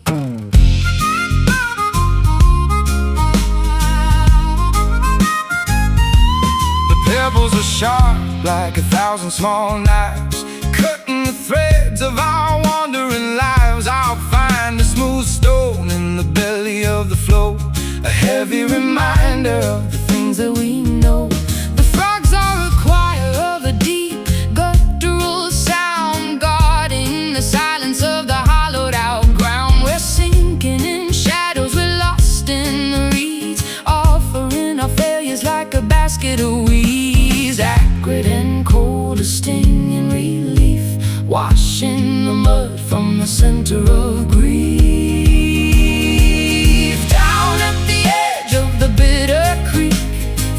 The pebbles are sharp like 1,000 small knives, cutting the threads of our wandering lives. I'll find a smooth stone in the belly of the flow, a heavy reminder of the things that we know. The frogs are a choir of a deep, guttural sound, guarding the silence of the hollowed out ground. We're sinking in shadows, we're lost in the reeds, offering our failures like a basket of weeds. Acrid and cold, a sting in relief, washing the mud from the center of grief. Down at the edge of the bitter creek,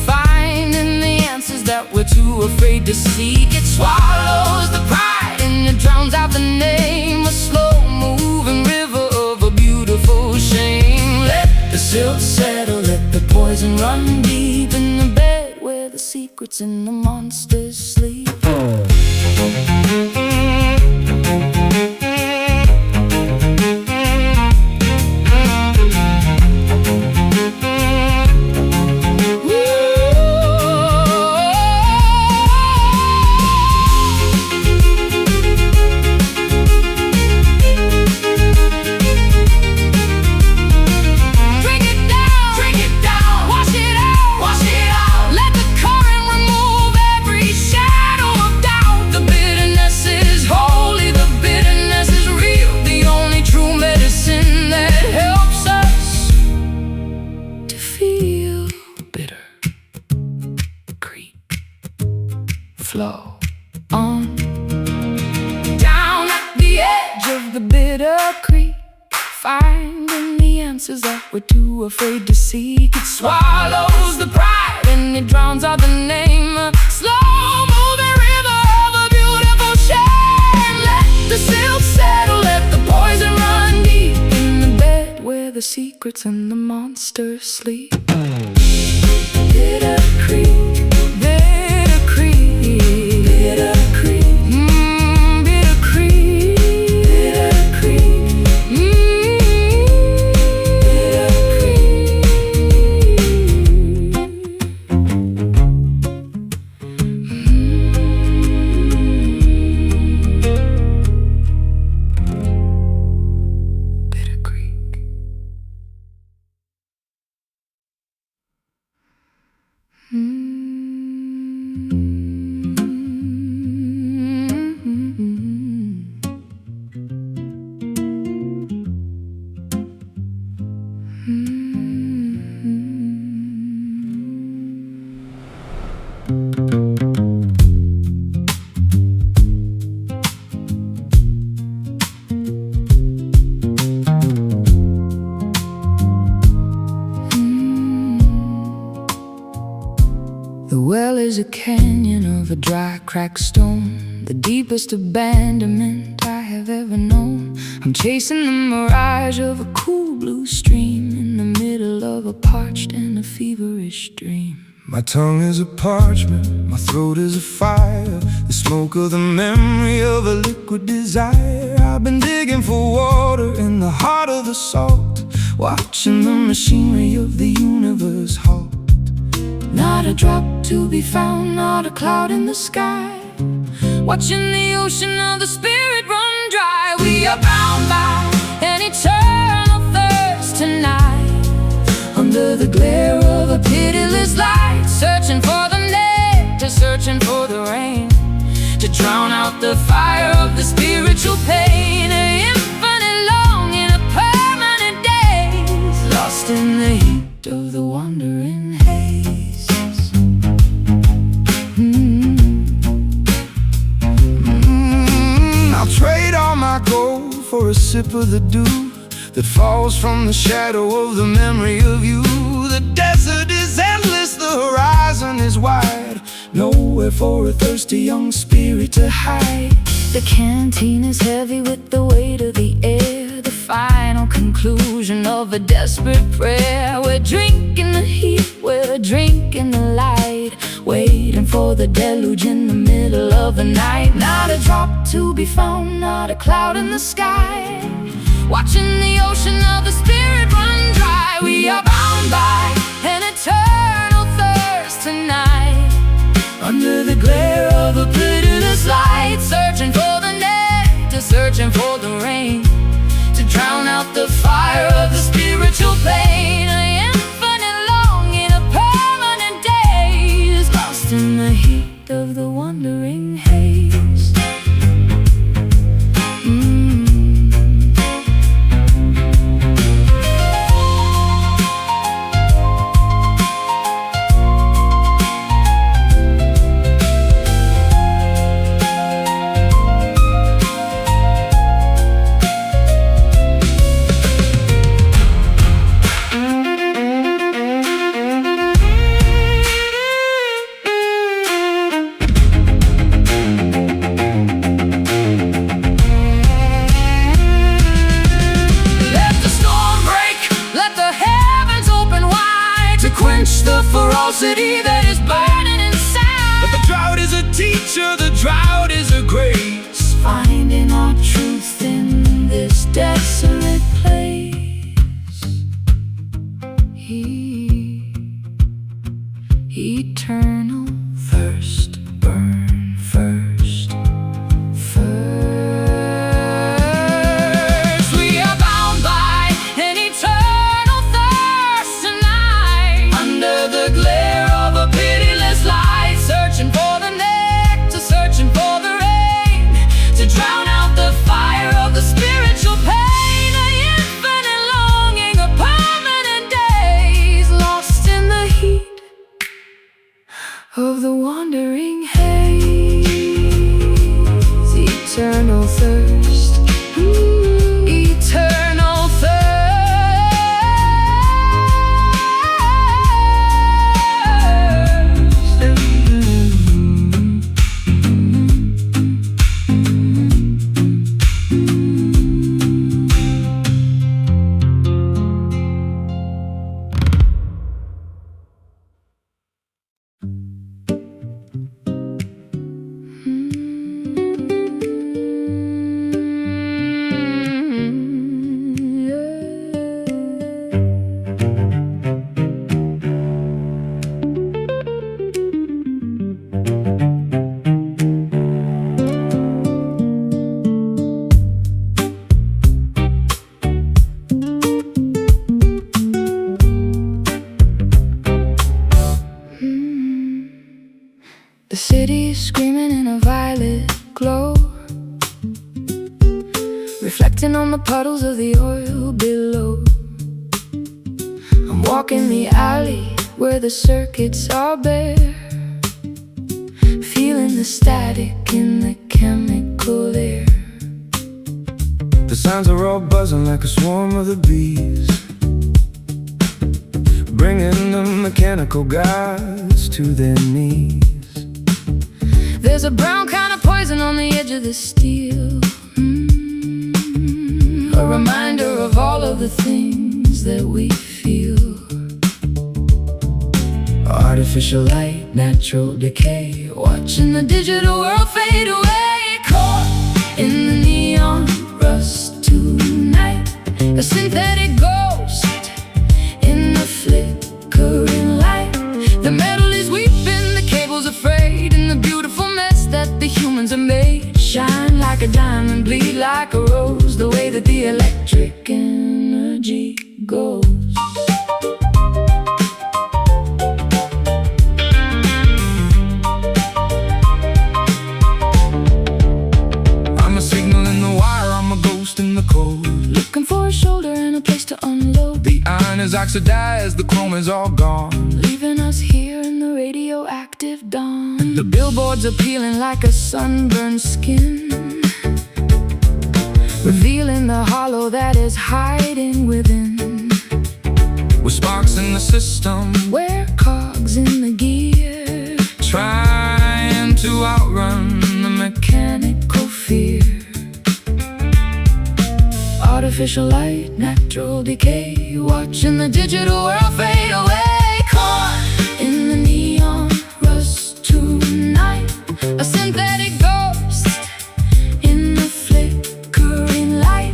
finding the answers that we're too afraid to seek. It swallows the pride and it drowns out the name, a slow-moving river of a beautiful shame. Let the silt settle, let the poison run deep in the bed where the secrets and the monsters sleep. Flow on down at the edge of the bitter creek, finding the answers that we're too afraid to seek. It swallows the pride and it drowns out the name, a slow-moving river of a beautiful shame. Let the silt settle, let the poison run deep in the bed where the secrets and the monsters sleep. Bitter creek, bitter creek, bitter creek, bitter creek, bitter creek, bitter creek. The well is a canyon of a dry, cracked stone, the deepest abandonment I have ever known. I'm chasing the mirage of a cool blue stream in the middle of a parched and a feverish dream. My tongue is a parchment, my throat is a fire, the smoke of the memory of a liquid desire. I've been digging for water in the heart of the salt, watching the machinery of the universe halt. Not a drop to be found, not a cloud in the sky, watching the ocean of the spirit run dry. We are bound by an eternal thirst tonight, under the glare of a pitiless light, searching for the nectar, searching for the rain, to drown out the fire of the spiritual pain. An infinite longing, a permanent daze, lost in the heat of the wandering haze. I'll trade all my gold for a sip of the dew that falls from the shadow of the memory of you. The desert is endless, the horizon is wide, nowhere for a thirsty young spirit to hide. The canteen is heavy with the weight of the air, the final conclusion of a desperate prayer. We're drinking the heat, we're drinking the light, waiting for the deluge in the middle of the night. Not a drop to be found, not a cloud in the sky, watching the ocean of the spirit run dry. We are bound by an eternal thirst tonight, under the glare of a pitiless light, searching for the nectar, searching for the rain, to drown out the fire of the spiritual pain. An infinite longing, a permanent daze, lost in the heat of the wandering haze. The ferocity that is burning inside. But the drought is a teacher, the drought is a grace, finding our truth in this desolate place. Eternal thirst, burn first, first. We are bound by an eternal thirst tonight, under the glare of a pitiless light, searching for the nectar, searching for the rain, to drown out the fire of the spiritual pain. An infinite longing, a permanent daze, lost in the heat of the wandering haze. Eternal thirst, eternal thirst. The city's screaming in a violet glow, reflecting on the puddles of the oil below. I'm walking the alley where the circuits are bare, feeling the static in the chemical air. The sounds are all buzzing like a swarm of the bees, bringing the mechanical gods to their knees. There's a brown kind of poison on the edge of the steel, a reminder of all of the things that we feel. Artificial light, natural decay, watching the digital world fade away. Caught in the neon rust tonight, a synthetic ghost in the flickering light. The metal is weeping, the cable's afraid, and the beautiful mess that the humans have made. Shine like a diamond, bleed like a rose, the way that the electric energy goes. Looking for a shoulder and a place to unload. The iron is oxidized, the chrome is all gone, leaving us here in the radioactive dawn. The billboards are peeling like a sunburned skin, revealing the hollow that is hiding within. with sparks in the system, we're cogs in the gear, trying to outrun the mechanical fear. Artificial light, natural decay, watching the digital world fade away. Caught in the neon rust tonight, a synthetic ghost in the flickering light.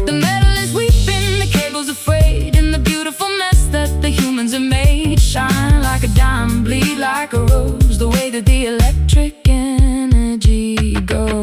The metal is weeping, the cable's afraid, and the beautiful mess that the humans have made. Shine like a diamond, bleed like a rose, the way that the electric energy goes.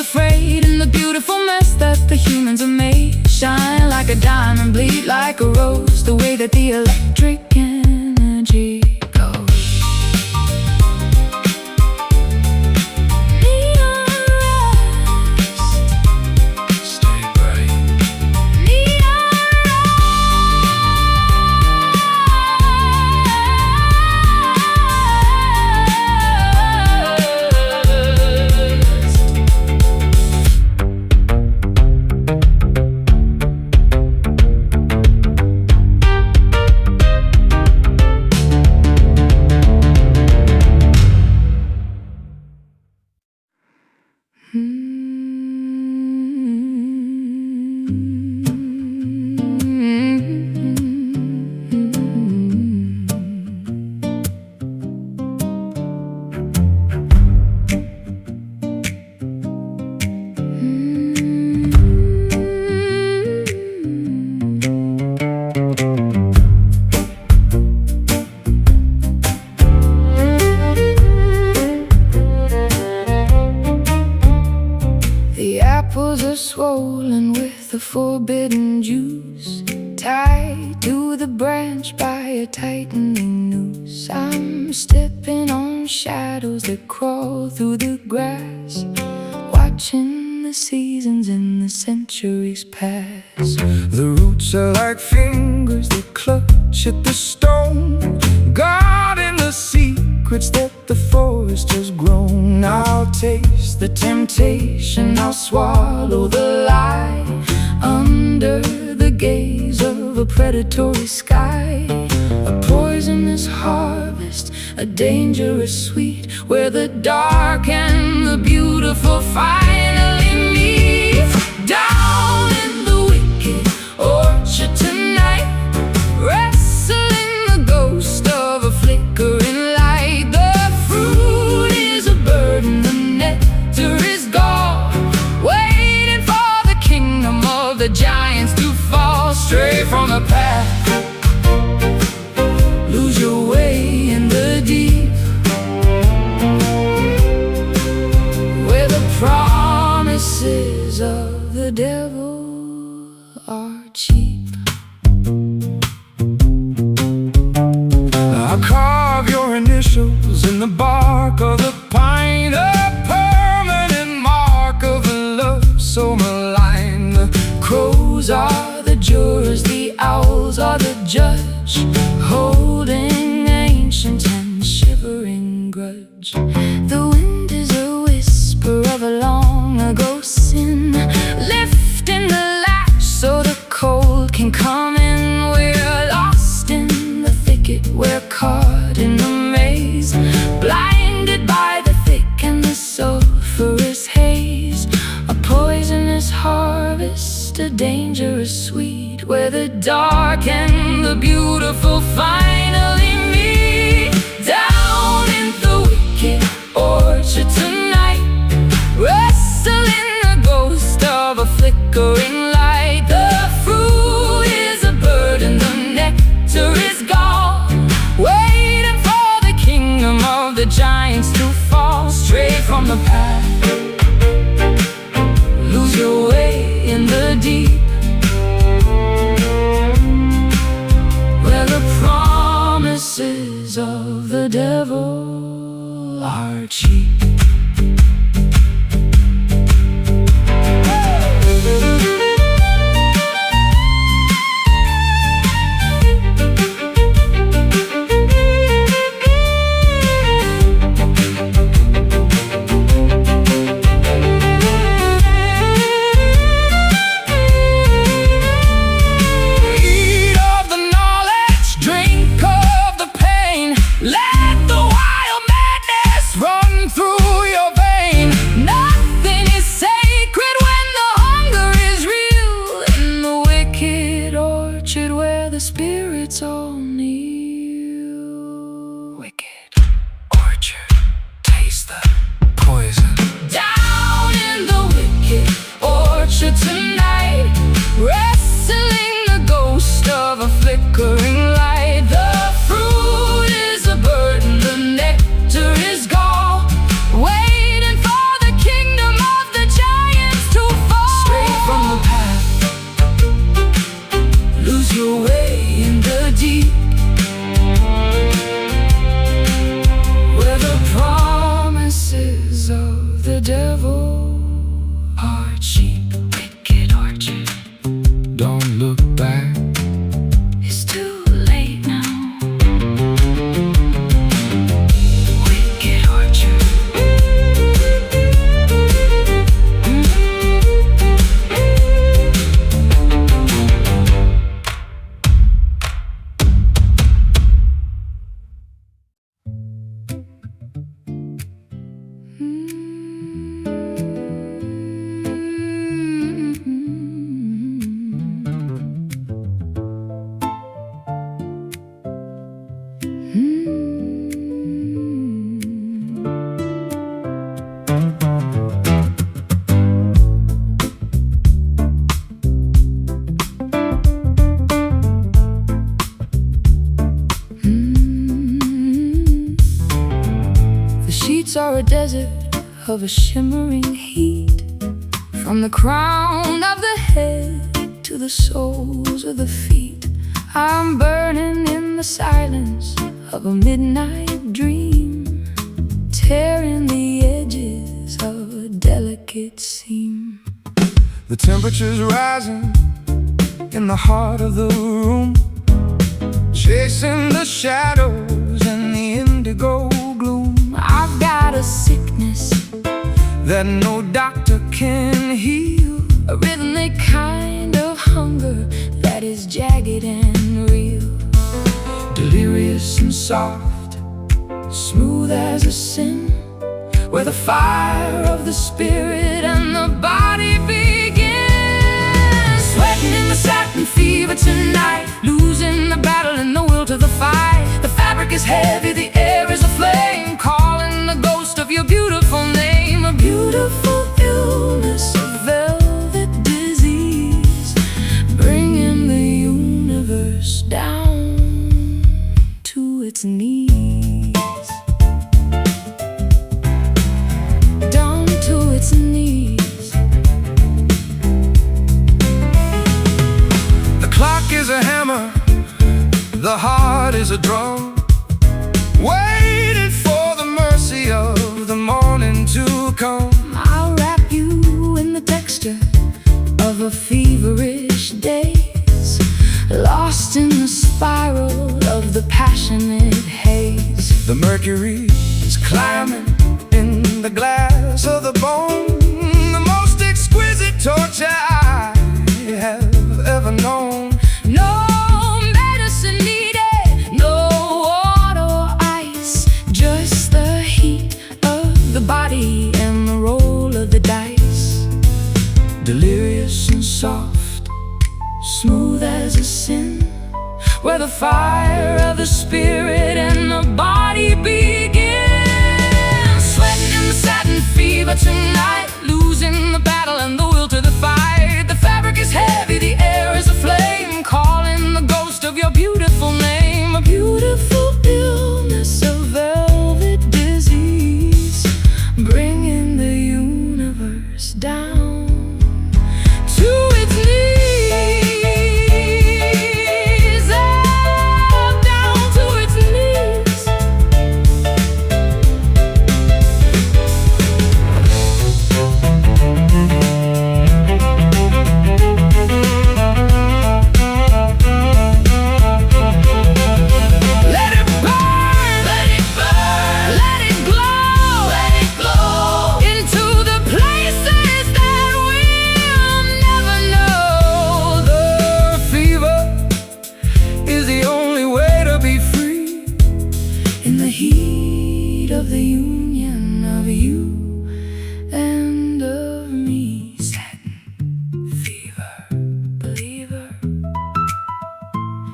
Afraid, and the beautiful mess that the humans have made. Shine like a diamond, bleed like a rose, the way that the electric energy goes. Neon rust, stay bright. Neon swollen with the forbidden juice, tied to the branch by a tightening noose. I'm stepping on shadows that crawl through the grass, watching the seasons and the centuries pass. The roots are like fingers that clutch at the stone, guarding the secret secrets that the forest has grown. I'll taste the temptation, I'll swallow the lie, under the gaze of a predatory sky. A poisonous harvest, a dangerous sweet, where the dark and the beautiful finally meet. Down in the wicked orchard tonight, wrestling the ghost of a flickering light. The fruit is a burden, the nectar is gall, waiting for the kingdom of the giants to fall. Stray from the path, lose your way in the deep, where the promises of the devil are cheap. I'll carve your initials in the bark of the pine, a permanent mark of a love so malign. The crows are the jurors, the owls are the judge, holding ancient and shivering grudge. The wind is a whisper of a long ago sin, lifting the latch so the cold can come in. We're lost in the thicket, we're caught in the maze, blinded by the thick and the sulphurous haze. A poisonous harvest, a dangerous sweet, where the dark and the beautiful finally meet. Down in the wicked orchard tonight, wrestling the ghost of a flickering light. The fruit is a burden, the nectar is gall, waiting for the kingdom of the giants to fall. Stray from the path, lose your way in the deep, where the promises of the devil are cheap. Spirits all kneel. Wicked orchard, taste the poison. Down in the wicked orchard tonight, wrestling the ghost of a flickering light. The fruit is a burden, the nectar is gall, waiting for the kingdom of the giants to fall. Straight from the path, lose your way in the deep, where the promises of the devil are cheap. Wicked orchard, don't look back, it's too late now. Wicked orchard. Are a desert of a shimmering heat, from the crown of the head to the soles of the feet. I'm burning in the silence of a midnight dream, tearing the edges of a delicate seam. The temperature's rising in the heart of the room, chasing the shadows and the indigo glow. that no doctor can heal. A rhythmic kind of hunger that is jagged and real. Delirious and soft, Smooth as a sin, where the fire of the spirit and the body begins. sweating in the satin fever tonight, Losing the battle and the will to the fight. the fabric is heavy, the air is aflame, Calling the ghost of your beautiful name. A beautiful illness, a velvet disease, bringing the universe down to its knees. Down to its knees. The clock is a hammer, the heart is a drum, waiting for the mercy of the morning to come. I'll wrap you in the texture of a feverish daze, lost in the spiral of the passionate haze. The mercury is climbing in the glass of the bone, the most exquisite torture I have ever known. No medicine needed, no water or ice, just the heat of the body and the roll of the dice. Delirious and soft, Smooth as a sin, where the fire of the spirit and the body begins. sweating in the satin fever tonight, Losing the battle and the will to the fight. the fabric is heavy, the air is aflame, Calling the ghost of your beautiful name. A beautiful illness, a velvet disease, bringing the universe down to its knees. Down to its knees. let it burn, Let it burn, let it glow, let it glow. into the places that we'll never know. The fever is the only way to be free, In the heat of the union of you and of me. Satin fever, believer.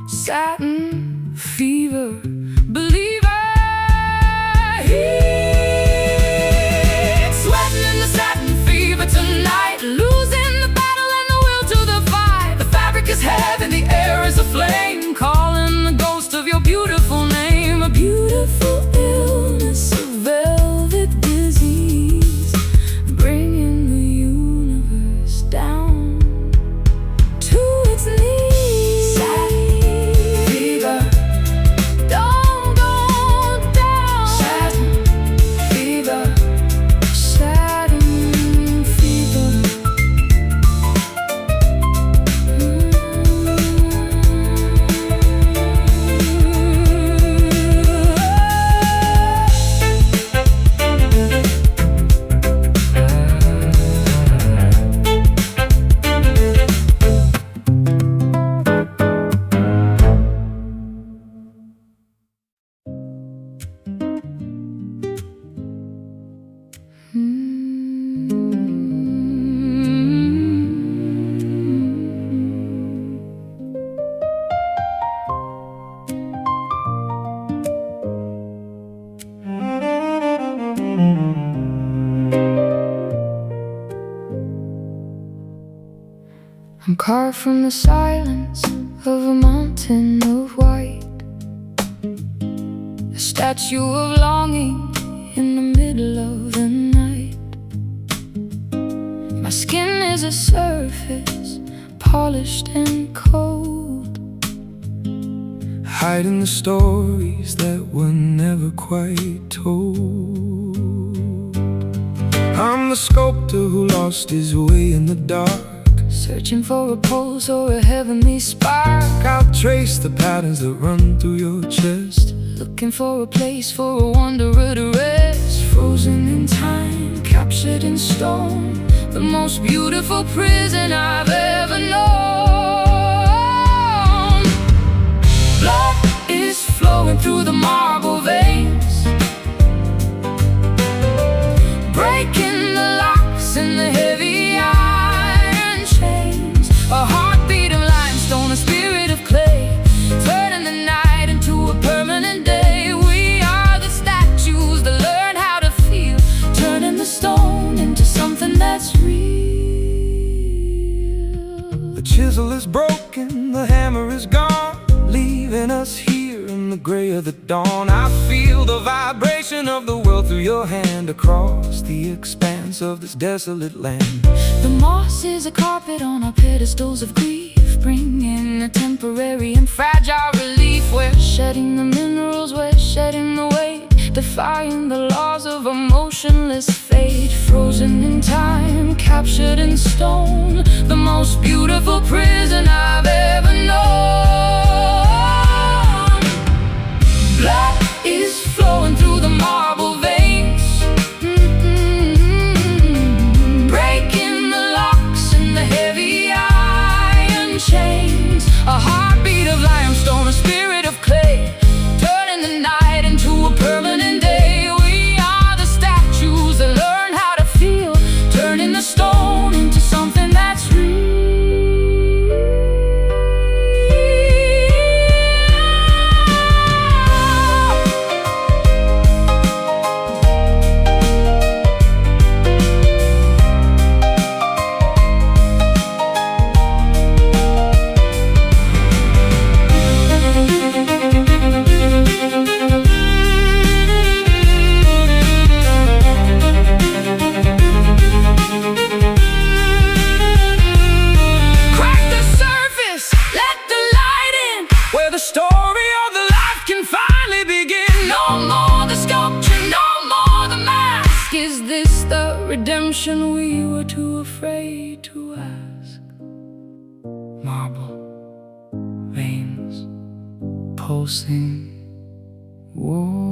Satin fever, believer. Heat. Sweating in the satin fever tonight, Losing the battle and the will to the fight. the fabric is heavy, the air is aflame, Calling the ghost of your beautiful name. A beautiful illness, a velvet disease, bringing the universe down to its knees. satin fever, Don't go down. satin fever. Satin fever. I'm carved from the silence of a mountain of white, a statue of longing in the middle of the night. My skin is a surface, polished and cold, hiding the stories that were never quite told. I'm the sculptor who lost his way in the dark, searching for a pulse or a heavenly spark. I'll trace the patterns that run through your chest, looking for a place for a wanderer to rest, frozen in time, captured in most beautiful prison I've ever known. Blood is flowing through the marble veins, breaking the locks and the heavy iron chains. A heartbeat of limestone, a spirit of clay, turning the night into a permanent day. We are the statues that learn how to feel, turning the stone into something that's real. The chisel is broken, the hammer is gone, leaving us here in the gray of the dawn. I feel the vibration of the world through your hand, across the expanse of this desolate land. The moss is a carpet on our pedestals of grief, bringing a temporary and fragile relief. We're shedding the minerals, we're shedding the weight, defying the laws of a motionless fate. Frozen in time, captured in stone, the most beautiful prison I've ever known. Blood is flowing through the marble veins, breaking the locks and the heavy iron chains. A heartbeat of limestone, a spirit of clay, turning the night into a permanent day. We are the statues that learn how to feel, turning the stone into something that's real. Where the story of the life can finally begin. No more the sculpture, no more the mask. Is this the redemption we were too afraid to ask? Marble veins pulsing, war.